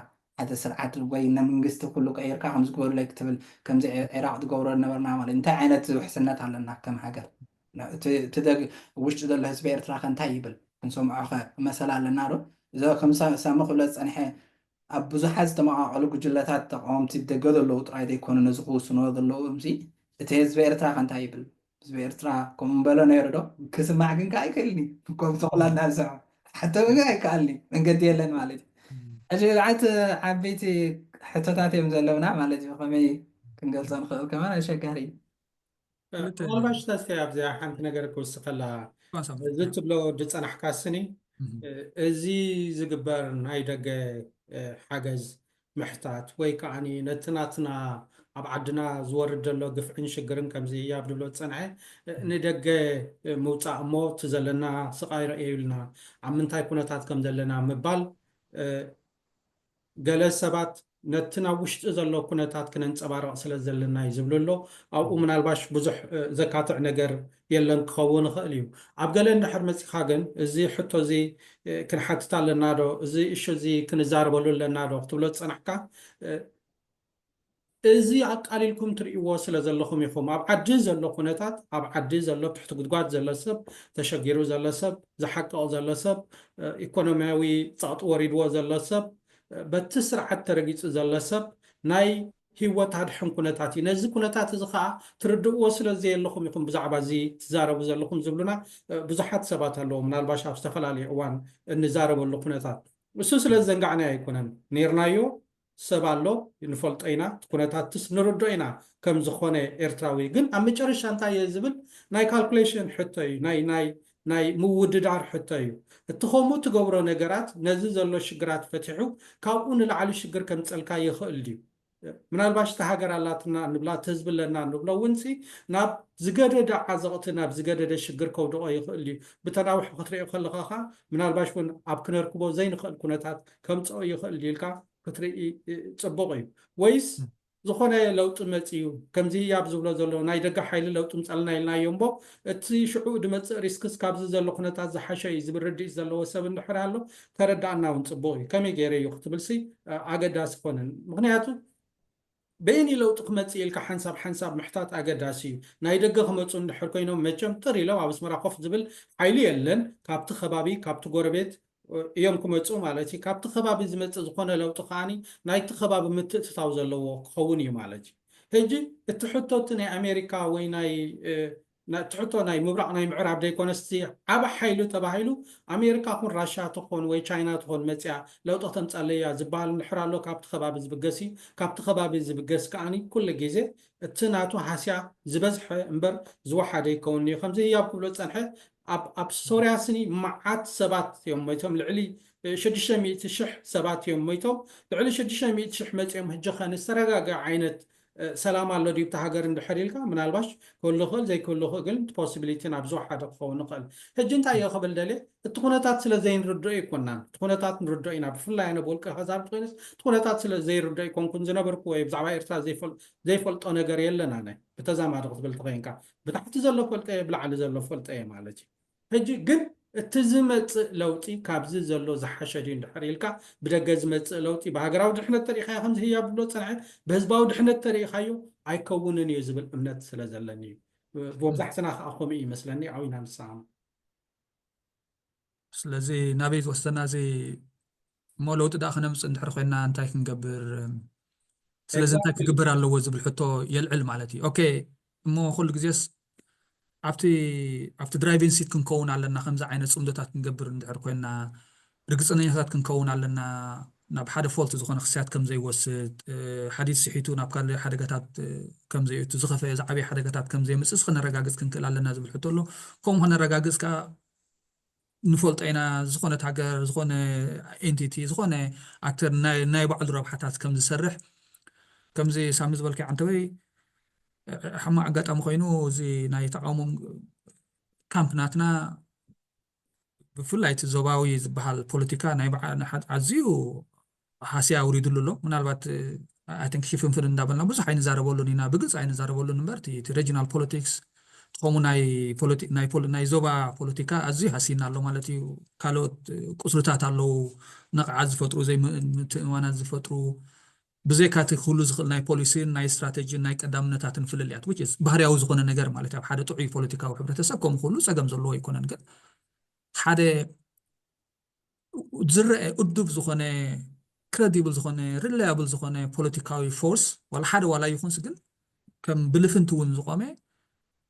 هذا سرعات وين منقست كله غيرك خمس قول لك تبل كم زي عراق تقور نبرنا مال انت عينت حسنت علينا كم حاجه تدق وش ذا الحزب إيرترا انت يبل نسمع مثلا للنار اذا خمسة سامخ ولا صنحه ابو حزت مع على جلتات تقوم تدقوا له طراي يكون نزقو سنو له امزي الحزب إيرترا انت يبل زبيرترا كم بلون يردو كسمع عن كاي كلني كم تقول الناس حتى ما كاي كلني من قد يلن مالتي أجي عت عبيتي حتى تاتي مزلونا مالتي فمي كنقول صنخ كمان أشكاري أول باش تستي أبزي حنت نجار كوستقلا زلت بلو دت أنا حكاسني زي زجبر هاي دقة حجز محتاج ويكعني نتناتنا ኣብ ዓድና ዝወርድ ዘሎ ግፍዕን ሽግርን ከምዚ ኣብ ድብሎ ፀንዐ ንደገ ምውፃእ እሞ እቲ ዘለና ስቃይ ረእየዩልና ኣብ ምንታይ ኩነታት ከም ዘለና ምባል ገለ ሰባት ነቲ ናብ ውሽጢ ዘሎ ኩነታት ክነንፀባርቕ ስለ ዘለና እዩ ዝብሉ ኣሎ ኣብኡ ምናልባሽ ብዙሕ ዘካትዕ ነገር የለን ክኸውን ይኽእል እዩ ኣብ ገለ እንድሕር መፂኻ ግን እዚ ሕቶ እዚ ክንሓትት ኣለና ዶ እዚ እሹ እዚ ክንዛረበሉ ኣለና ዶ ክትብሎ ዝፀናሕካ እዚ ኣቃሊልኩም ትርእይዎ ስለ ዘለኹም ኢኹም ኣብ ዓዲ ዘሎ ኩነታት ኣብ ዓዲ ዘሎ ትሕቲ ጉድጓድ ዘሎ ሰብ ተሸጊሩ ዘሎ ሰብ ዝሓቀቕ ዘሎ ሰብ ኢኮኖምያዊ ፀቕጢ ወሪድዎ ዘሎ ሰብ በቲ ስርዓት ተረጊፁ ዘሎ ሰብ ናይ ሂወት ኣድሕን ኩነታት እዩ ነዚ ኩነታት እዚ ከዓ ትርድእዎ ስለ ዘየለኹም ኢኹም ብዛዕባ እዚ ትዛረቡ ዘለኹም ዝብሉና ብዙሓት ሰባት ኣለዎ ምናልባሽ ኣብ ዝተፈላለየ እዋን እንዛረበሉ ኩነታት እሱ ስለ ዘንጋዕና ኣይኮነን ነርናዮ ሰብ ኣሎ ንፈልጦ ኢና ኩነታትስ ንርድኦ ኢና ከም ዝኾነ ኤርትራዊ ግን ኣብ መጨረሻ እንታይ እየ ዝብል ናይ ካልኩሌሽን ሕቶ እዩ ናይ ምውድዳር ሕቶ እዩ እቲ ከምኡ ትገብሮ ነገራት ነዚ ዘሎ ሽግራት ፈቲሑ ካብኡ ንላዕሊ ሽግር ከምፀልካ ይኽእል ድዩ ምናልባሽ እቲ ሃገር ኣላትና ንብላ ትህዝቢ ኣለና ንብሎ ውንሲ ናብ ዝገደደ ዓዘቕቲ ናብ ዝገደደ ሽግር ከውድቆ ይኽእል እዩ ብተናውሒ ክትሪኦ ከለኻ ኸ ምናልባሽ እውን ኣብ ክነርክቦ ዘይንኽእል ኩነታት ከምፅኦ ይኽእል ድዩ ኢልካ ክትርኢ ፅቡቕ እዩ ወይስ ዝኾነ ለውጢ መፅኡ ከምዚ ኣብ ዝብሎ ዘሎ ናይ ደጋ ሓይሊ ለውጢ ምፀልና ኢልናዮ እምቦ እቲ ሽዑ ድመፅእ ሪስክስ ካብዚ ዘሎ ኩነታት ዝሓሸ እዩ ዝብል ርድኢት ዘለዎ ሰብ እንድሕር ኣሎ ተረዳእና እውን ፅቡቕ እዩ ከመይ ገይረ እዩ ክትብልሲ ኣገዳሲ ኮነን ምክንያቱ በይኒ ለውጢ ክመፅእ ኢልካ ሓንሳብ ምሕታት ኣገዳሲ እዩ ናይ ደገ ክመፁ እንድሕር ኮይኖም መቸም ጥር ኢሎም ኣብ ኣስመራ ኮፍ ዝብል ሓይሊ የለን ካብቲ ከባቢ ካብቲ ጎረቤት እዮም ክመፁ ማለት እዩ ካብቲ ከባቢ ዝመፅእ ዝኾነ ለውጢ ከዓኒ ናይቲ ከባቢ ምትእትታው ዘለዎ ክኸውን እዩ ማለት እዩ ሕጂ እቲ ሕቶቲ ናይ ኣሜሪካ ወይ ትሕቶ ናይ ምብራቕ ናይ ምዕራብ ደይኮነስቲ ዓብ ሓይሉ ተባሂሉ ኣሜሪካ ኩን ራሽያ ትኾን ወይ ቻይና ትኾን መፅያ ለውጢ ተምፃለያ ዝበሃል እንድሕር ኣሎ ካብቲ ከባቢ ዝብገስ እዩ ካብቲ ከባቢ ዝብገስ ከዓኒ ኩሉ ግዜ እቲ ናቱ ሃስያ ዝበዝሐ እምበር ዝወሓደ ይከውን እዩ ከምዚ ህያብ ክብሎ ፀንሐ ኣብ ሶርያ ስኒ መዓት ሰባት እዮም ሞይቶም ልዕሊ 600,000 ሰባት እዮም ሞይቶም ልዕሊ 600,000 መፅኦም ሕጂ ኸ ንዝተረጋግዐ ዓይነት ሰላም ኣሎ ድዩ ብቲ ሃገር እንድሕር ኢልካ ምናልባሽ ክህሉ ይኽእል ዘይክህሉ ይኽእል ግን ፖሲቢሊቲ ናብ ዝወሓደ ክኸውን ይኽእል ሕጂ እንታይ እየ ክብል ደልየ እቲ ኩነታት ስለ ዘይንርድኦ ይኮናን እቲ ኩነታት ንርድኦ ኢና ብፍላይ ኣነ ብውልቀ ከዛርብ ኮይነስ እቲ ኩነታት ስለ ዘይርድኦ ይኮንኩን ዝነበርኩ ወይ ብዛዕባ ኤርትራ ዘይፈልጦ ነገር የለና ብተዛማዲ ክትብል ትኮይንካ ብታሕቲ ዘሎ ፈልጠ እየ ብላዕሊ ዘሎ ፈልጠ እየ ማለት እዩ ሕጂ ግን እቲ ዝመፅእ ለውጢ ካብዚ ዘሎ ዝሓሸ ድዩ እንድሕር ኢልካ ብደገ ዝመፅእ ለውጢ ብሃገራዊ ድሕነት ተሪኢኻዮ ከምዚ ህያብ ብሎ ፀንዐ ብህዝባዊ ድሕነት ተሪኢኻዮ ኣይከውንን እዩ ዝብል እምነት ስለ ዘለኒ እዩ ብመብዛሕትና ከዓ ከምኡ ይመስለኒ ዓብይና ንስማዕ ስለዚ ናበይ ወሰና እዚ እሞ ለውጢ ዳ ክነምፅእ እንድሕር ኮይና እንታይ ክንገብር ስለዚ እንታይ ክግበር ኣለዎ ዝብል ሕቶ የልዕል ማለት እዩ ኦኬ እሞ ኩሉ ግዜስ ኣብቲ ድራይቪንግ ሲት ክንከውን ኣለና ከምዚ ዓይነት ፅምዶታት ክንገብር እንድሕር ኮይና ርግፀኛታት ክንከውን ኣለና ናብ ሓደ ፎልት ዝኾነ ክስያት ከም ዘይወስድ ሓዲት ስሒቱ ናብ ካልእ ሓደጋታት ከም ዘይእቱ ዝኸፈየ ዝዓበየ ሓደጋታት ከም ዘይምፅስ ክነረጋግፅ ክንክእል ኣለና ዝብል ሕቶ ኣሎ ከምኡ ክነረጋግፅ ከዓ ንፈልጦ ኢና ዝኾነት ሃገር ዝኾነ ኤንቲቲ ዝኾነ ኣክተር ናይ ባዕሉ ረብሓታት ከም ዝሰርሕ ከምዚ ሳሚ ዝበልከ ዓንተ ወይ ሕማቅ ኣጋጣሚ ኮይኑ እዚ ናይ ተቃውሞ ካምፕናትና ብፍላይ እቲ ዞባዊ ዝበሃል ፖለቲካ ናይ ኣዝዩ ሃስያ ውሪድሉ ኣሎ ምናልባት ኣይተንክ ሽፍንፍን እንዳበልና ብዙሕ ኣይንዛረበሉን ኢና ብግልፂ ኣይንዛረበሉን እምበር እቲ ሬጂናል ፖለቲክስ ትኾሙ ናይ ዞባ ፖለቲካ ኣዝዩ ሃሲና ኣሎ ማለት እዩ ካልኦት ቁስልታት ኣለዉ ነቕዓት ዝፈጥሩ ዘይምትእምዋናት ዝፈጥሩ ብዘይካቲ ክህሉ ዝኽእል ናይ ፖሊሲን ናይ ስትራቴጂን ናይ ቀዳምነታትን ፍልልያት ባህርያዊ ዝኾነ ነገር ማለት ኣብ ሓደ ጥዑይ ፖለቲካዊ ሕብረተሰብ ከምኡ ኩሉ ፀገም ዘለዎ ኣይኮነን ግን ሓደ ዝርአ እዱብ ዝኾነ ክሬዲብል ዝኾነ ሪላያብል ዝኾነ ፖለቲካዊ ፎርስ ዋላ ሓደ ዋላ ይኹንስ ግን ከም ብልፍንቲ እውን ዝቆመ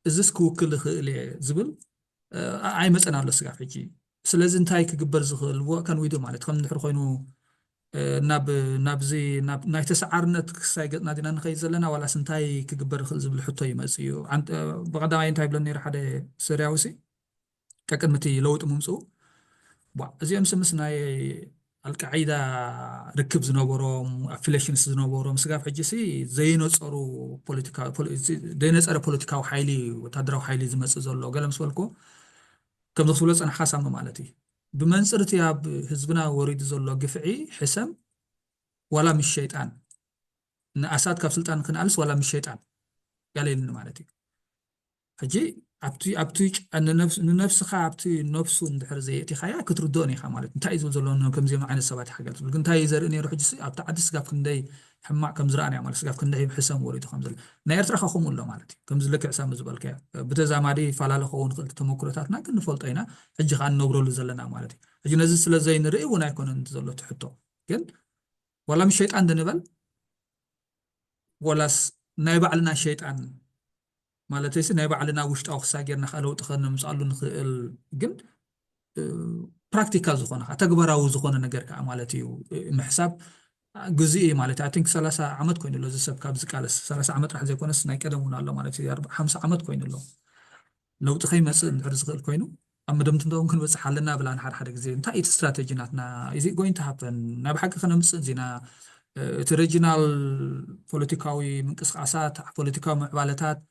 እዚስ ክውክል ይኽእል እየ ዝብል ኣይመፀን ኣሎ ስጋፍ ሕጂ ስለዚ እንታይ ክግበር ዝኽእል ከን ዊዱ ማለት ከም እንድሕር ኮይኑ ናብዚ ናይ ተሰዓርነት ክሳይ ገፅና ዲና ንኸይድ ዘለና ዋላስ እንታይ ክግበር ይኽእል ዝብል ሕቶ ይመፅ እዩ ብቐዳማይ እንታይ ብለን ነይሩ ሓደ ሶርያዊ ሲ ከቅድሚ እቲ ለውጢ ምምፅኡ እዚኦም ምስ ናይ القاعدة ركب زنبورهم affiliations زنبورهم سقاف حجسي زينو صاروا دينو صار بوليتيكا وحيلي وتدرو حيلي زمص زلو قال مسولكو كم زخلص انا حسام مالتي بمنصرتي اب حزبنا وريد زلو قفعي حسم ولا مش شيطان نأسات كاب سلطان كنالس ولا مش شيطان قال لي مالتي حجي ابتي ان نفس خا ابتي نفسه اندحر زيتي خايا كتردوني خا مالت انت ايزو زلون كم زي عين السبات حاجات كنت هاي زرني روح جسي ابتا عدس غاف كندي حما كم زراني عمل سغاف كندي بحسم وريتو خمزل ناير ترخخم ولا مالتي كم زلك عسام زبلك بتزامادي فلاله خون قلت تمكرتاتنا كنفلطينا حجي خان نبرول زلنا مالتي حجي نزل سلا زي نري ونا يكون انت زلو تحطو كن ولا مش شيطان دنبل ولا نايب علينا شيطان مالتي سي نايب علينا وشت او خساجرنا خلو تخن مسالو نخل جن براكتيكال زخونه تغبراو زخونه ነገር ካ ማለት እዩ محساب جزئي مالتي I think 30 عمد كوين له زسب كاب زقالس 30 عمد راح زيكونس ناي قدمون الله مالتي 50 عمد كوين له لو تخي مسل نحرز خل كوينو اما دمت ندون كن بصح لنا بلان حد غزي انت ايت استراتيجي ناتنا is it going to happen نا بحق خنا مص زينا تريجينال بوليتيكاوي منقسقاسات بوليتيكاوي معبالتات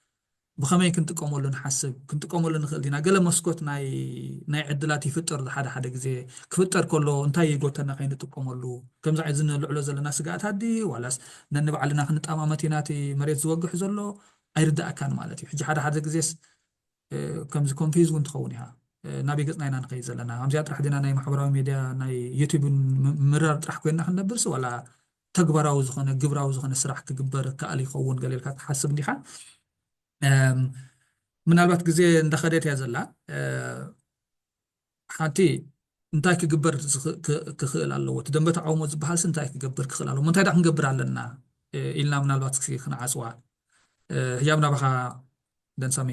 بخمي كنت قومولو نحسب كنت قومولو نخل دينا قال مسكوت ناي عدلات يفطر حدا غزي كفطر كله انتي يغوتنا خين تقومولو كم زعي زن لعلو زلنا سقات هدي ولاس ننبع لنا خنطامامتيناتي مريت زوقح زلو ايردا كان مالتي حجي حدا غزيس كم زي كونفيز وانت خونيها نبي قصنا هنا نخي زلنا هم زيات راح دينا ناي محبراوي ميديا ناي يوتيوب مرار راح كوينا خنبرس ولا تغبراو زخونه غبراو زخونه سراح كغبر كالي خون قليل حسب ديخا ምናልባት ግዜ እንደኸደት ያዘላ ሓንቲ እንታይ ክግበር ክኽእል ኣለዎ ትደንበ ተቃውሞ ዝበሃል እንታይ ክገብር ክኽእል ኣለዎ እንታይ ዳ ክንገብር ኣለና ኢልና ምናልባት ክንዓፅዋ ህያብና በኻ ደንሰሜ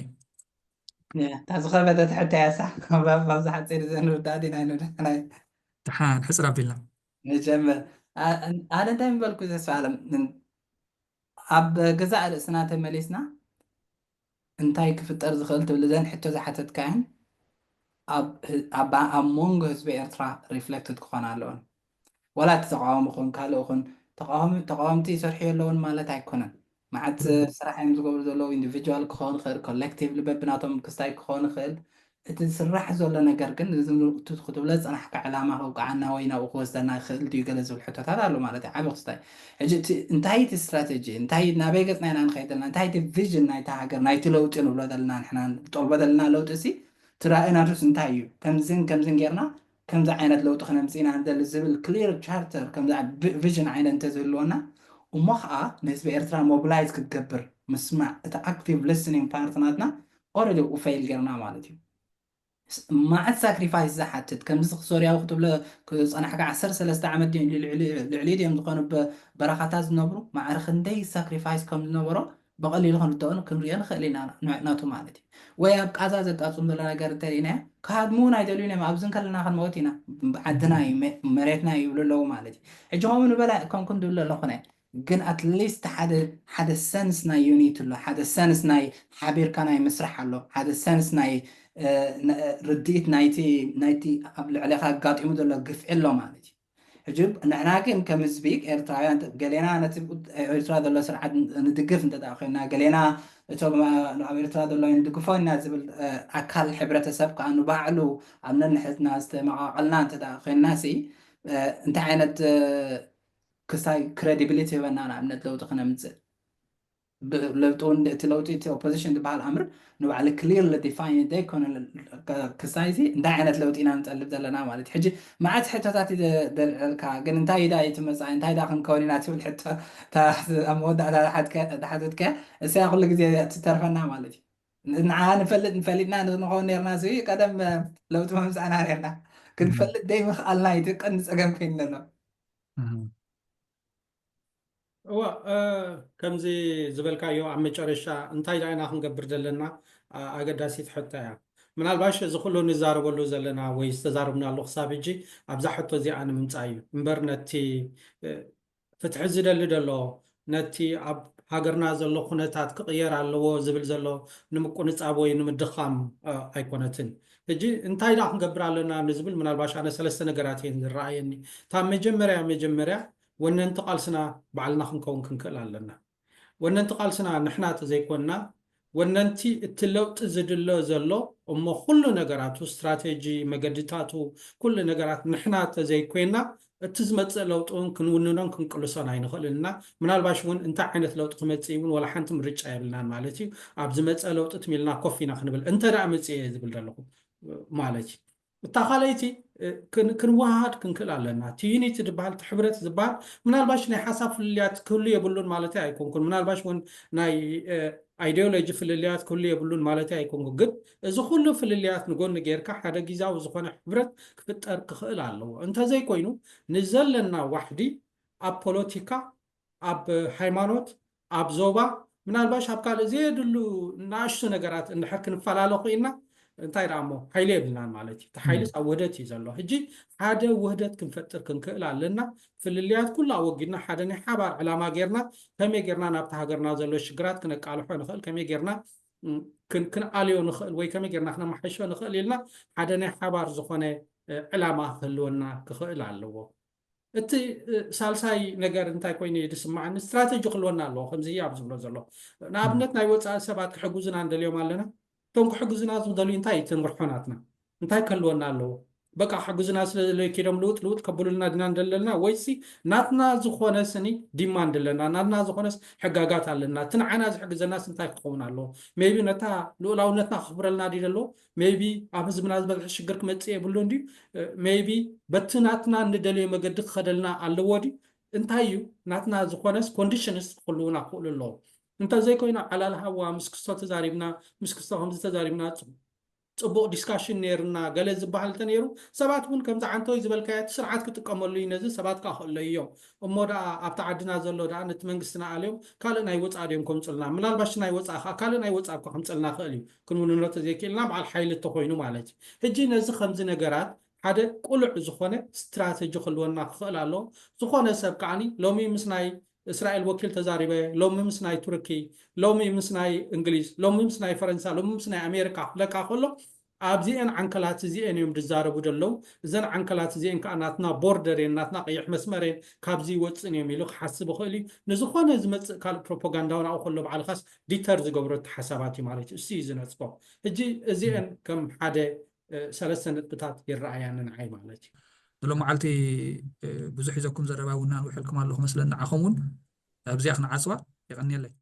تازخبت حتى يا صح بابا حتصير زين ودادي ناي تحان حسر بالله نجمع انا دايما بالكو زي سؤال اب جزاء السنه مليسنا انتي كفطر زخل تبل زين حتى زحتت كان اب امونغ حزب ارترا ريفلكتد كون علون ولا تقاوم كون كالو كون تقاومتي سرحي لون مالت ايكونن معت صراحه يمزقوا زلو individual كون خير collective لببناتهم كستاي كون خير تسرح زولا ነገር ግን ዝም ትخطب ለጽ انا حق علامه وقعنا وينا وخوزنا خل دي جلز الحتات هذا له مالتي عبق ستاي انتهيت استراتيجي انتهيت نابيقتنا انا نخيدنا انتهيت فيجن نايت هاجر نايت لوط نو بدلنا نحنا طول بدلنا لوط سي تراينا رس انتهيو كم زين غيرنا كم ذا عينت لوط خنا مسينا عند الزبل كلير تشارتر كم ذا فيجن عين انت زلونا ومخا نسبه ارترا موبلايز كتكبر مسمع اكتيف listening بارتناتنا اوريدي وفايل غيرنا مالتي ما عاد ساكريفايس زحتت كم زخ سوريا وكتب له انا حاجه 10 3 عام دي العليد يوم تكون ببركاتات نبرو مع رخندي ساكريفايس كم نبرو بقليل خن تون كم ريان خلينا ناتو مالتي ويا قازازه قاصم لنا ነገር ترينا كادمون አይደሉና ማብዝን ከለና خن موتينا عدنا مريتنا يبلو مالتي اجهم من بلا كم كنت له لخنا ግን اتليست ሓደ سنس نا يونيت له ሓደ سنس ناي حبير كان يمسرح له ሓደ سنس ناي رديت نايتي قبل عليها قاطعوا دول قفعل له مالتي حجب نحنا كن كمزبيك ارترايان قالينا انا ارترا دول سرعه ندقف انت داخلنا قالينا تو ارترا دول ندقفوا الناس اكل حبرتسب كانوا باعلو عملنا نحسنا استمع قلنا انت داخلنا سي انت عينت كساي كريديبيليتي بنانا عملت لو تخنا مزل لوطون تلوطي اوبوزيشن تبع الامر نو على كلير لديفاين دي كون كسايزي اندا عينت لوطينا نطلب زلنا مالت حجي معت حتاتي دلكا كن انتاي دا يتمصا انتاي دا كن كونيناتي الحته تا امود على حدك اسا كل غزي تترفنا مالتي نعان نفلدنا نكون نيرنا زي قدم لو تفهم سانا نيرنا كنفلد دايما الله يتقن صقم كيننا هو كمزي زبلكايو عم مጨረሻ እንታይ ዳይና ክንገብር ዘለና ኣገዳሲት ሕቶ እያ ምናልባሽ እዚ ኩሉ ንዛረበሉ ዘለና ወይ ዝተዛረብናሉ ክሳብ ሕጂ ኣብዛ ሕቶ እዚኣ ንምምፃእ እዩ እምበር ነቲ ፍትሒ ዝደሊ ደሎ ነቲ ኣብ ሃገርና ዘሎ ኩነታት ክቕየር ኣለዎ ዝብል ዘሎ ንምቁንፃብ ወይ ንምድኻም ኣይኮነትን هجي انتاي دا نقبر لنا نزبل من الباش انا ثلاث نغراتين رايني تا مجمريا وان انتقالسنا بعلنا خنكون كنكل لنا وان انتقالسنا نحنا تزيكونا وان انتي التلوت زدلو زلو اما كل نغراتو استراتيجي مقدتاتو كل نغرات نحنا تزيكونا تزمت لوطون كنونن كنقلصنا ينخلنا من الباش وين انت عينت لوط قمصيون ولا حنت مرچ يبلنا مالتي ابز مص لوط تميلنا كوفينا خنبل انت دا مصي يزبل دلكم مالتي التخاليتي كنواحد كنكل علينا تيونيتي دبال تحبرت زبال من الباش ني حساب فليات كل يبلون مالتي ايكون من الباش وين ناي ايديولوجي فليات كل يبلون مالتي ايكون قد اذا كله فليات نقول نغيرك حدا غيزاو زخونه حبرت كفطر كخل الله انت زي كوينو نزلنا وحدي اب بوليتيكا اب هايمانوت اب زوبا من الباش اب قال زيدلو ناشط نغرات ان حكن فلالقينا انتاي رامو حيلي بلنا مالتي تحيلس اودت يزلو هجي حدا وحدت كنفطر كنكل علينا فلليات كلها وقينا حدا ني حبار علامه غيرنا كمي غيرنا نابتا هاجرنا زلو شغرات كنقالحو نخل كمي غيرنا كن اليو نخل وي كمي غيرنا احنا محشو نخل لنا حدا ني حبار زخونه علامه خلونا كخل علو እቲ ሳልሳይ ነገር እንታይ ኮይኑ ይድስማዕኒ ስትራቴጂ ክልወና ኣለዎ ከምዚ ኣብ ዝብሎ ዘሎ ንኣብነት ናይ ወፃኢ ሰባት ክሕጉዝና እንደልዮም ኣለና ቶም ክሕጉዝና ዝደልዩ እንታይ ትንርሖናትና እንታይ ከልወና ኣለዎ በቃ ሕጉዝና ስለዘለዩ ኪዶም ልውጥ ከብሉልና ድና እንደለና ወይሲ ናትና ዝኾነ ስኒ ዲማንድ ኣለና ናትና ዝኾነስ ሕጋጋት ኣለና ትንዓና ዝሕግዘናስ እንታይ ክኸውን ኣለዎ ሜቢ ነታ ልኡላውነትና ክኽብረልና ዲ ዘሎ ሜቢ ኣብ ህዝብና ዝበዝሕ ሽግር ክመፅእ የብሉ እንዲ ሜቢ በቲ ናትና እንደልዮ መገዲ ክኸደልና ኣለዎ ዲ እንታይ እዩ ናትና ዝኾነስ ኮንዲሽንስ ክህልውና ክኽእሉ ኣለዎ እንተዘይኮይና ዓላልሃዋ ምስ ክስቶ ተዛሪብና ምስ ክስቶ ከምዚ ተዛሪብና ጽቡቅ ዲስካሽን ነርና ገለ ዝበሃል ተነሩ ሰባት ውን ከምዛ ዓንቶይ ዝበልካያት ስርዓት ክጥቀመሉ ይነዚ ሰባት ካኸለ እዮም እሞዳ ኣብታ ዓድና ዘሎ ዳ ነት መንግስትና ኣልዮም ካልእ ናይ ወፃ ድዮም ከምፅልና ምናልባሽ ናይ ወፃ ካልእ ናይ ወፃ ከምፅልና ክእል እዩ ክንውንነቶ ዘይክእልና በዓል ሓይሊ ተኮይኑ ማለት እዩ ሕጂ ነዚ ከምዚ ነገራት ሓደ ቁልዕ ዝኾነ ስትራቴጂ ክልወና ክኽእል ኣሎ ዝኾነ ሰብ ከዓኒ ሎሚ ምስ ናይ እስራኤል ወኪል ተዛሪበ ሎሚ ምስ ናይ ቱርኪ ሎሚ ምስ ናይ እንግሊዝ ሎሚ ምስ ናይ ፈረንሳ ሎሚ ምስ ናይ ኣሜሪካ ለካ ከሎ ኣብዚአን ዓንከላት እዚአን እዮም ዝዛረቡ ደለው እዘን ዓንከላት እዚአን ከዓ ናትና ቦርደርን ናትና ቀይሕ መስመርን ካብዚ ወፅን እዮም ኢሉ ክሓስብ ክእል እዩ ንዝኾነ ዝመፅእ ካልእ ፕሮፓጋንዳ እውን ኣብኡ ከሎ በዓልካስ ዲተር ዝገብሮ ተሓሳባት እዩ ማለት እዩ እሱ እዩ ዝነፅፎ ሕጂ እዚአን ከም ሓደ ሰለስተ ነጥብታት ይረኣያኒ ንዓይ ማለት እዩ ሎም ዓልቲ ብዙሕ ሒዘኩም ዘረባ ውና ውሕልኩም ኣለኹ መስለኒ ዓኹም እውን ኣብዚያ ክነዓፅዋ ይቐኒየለይ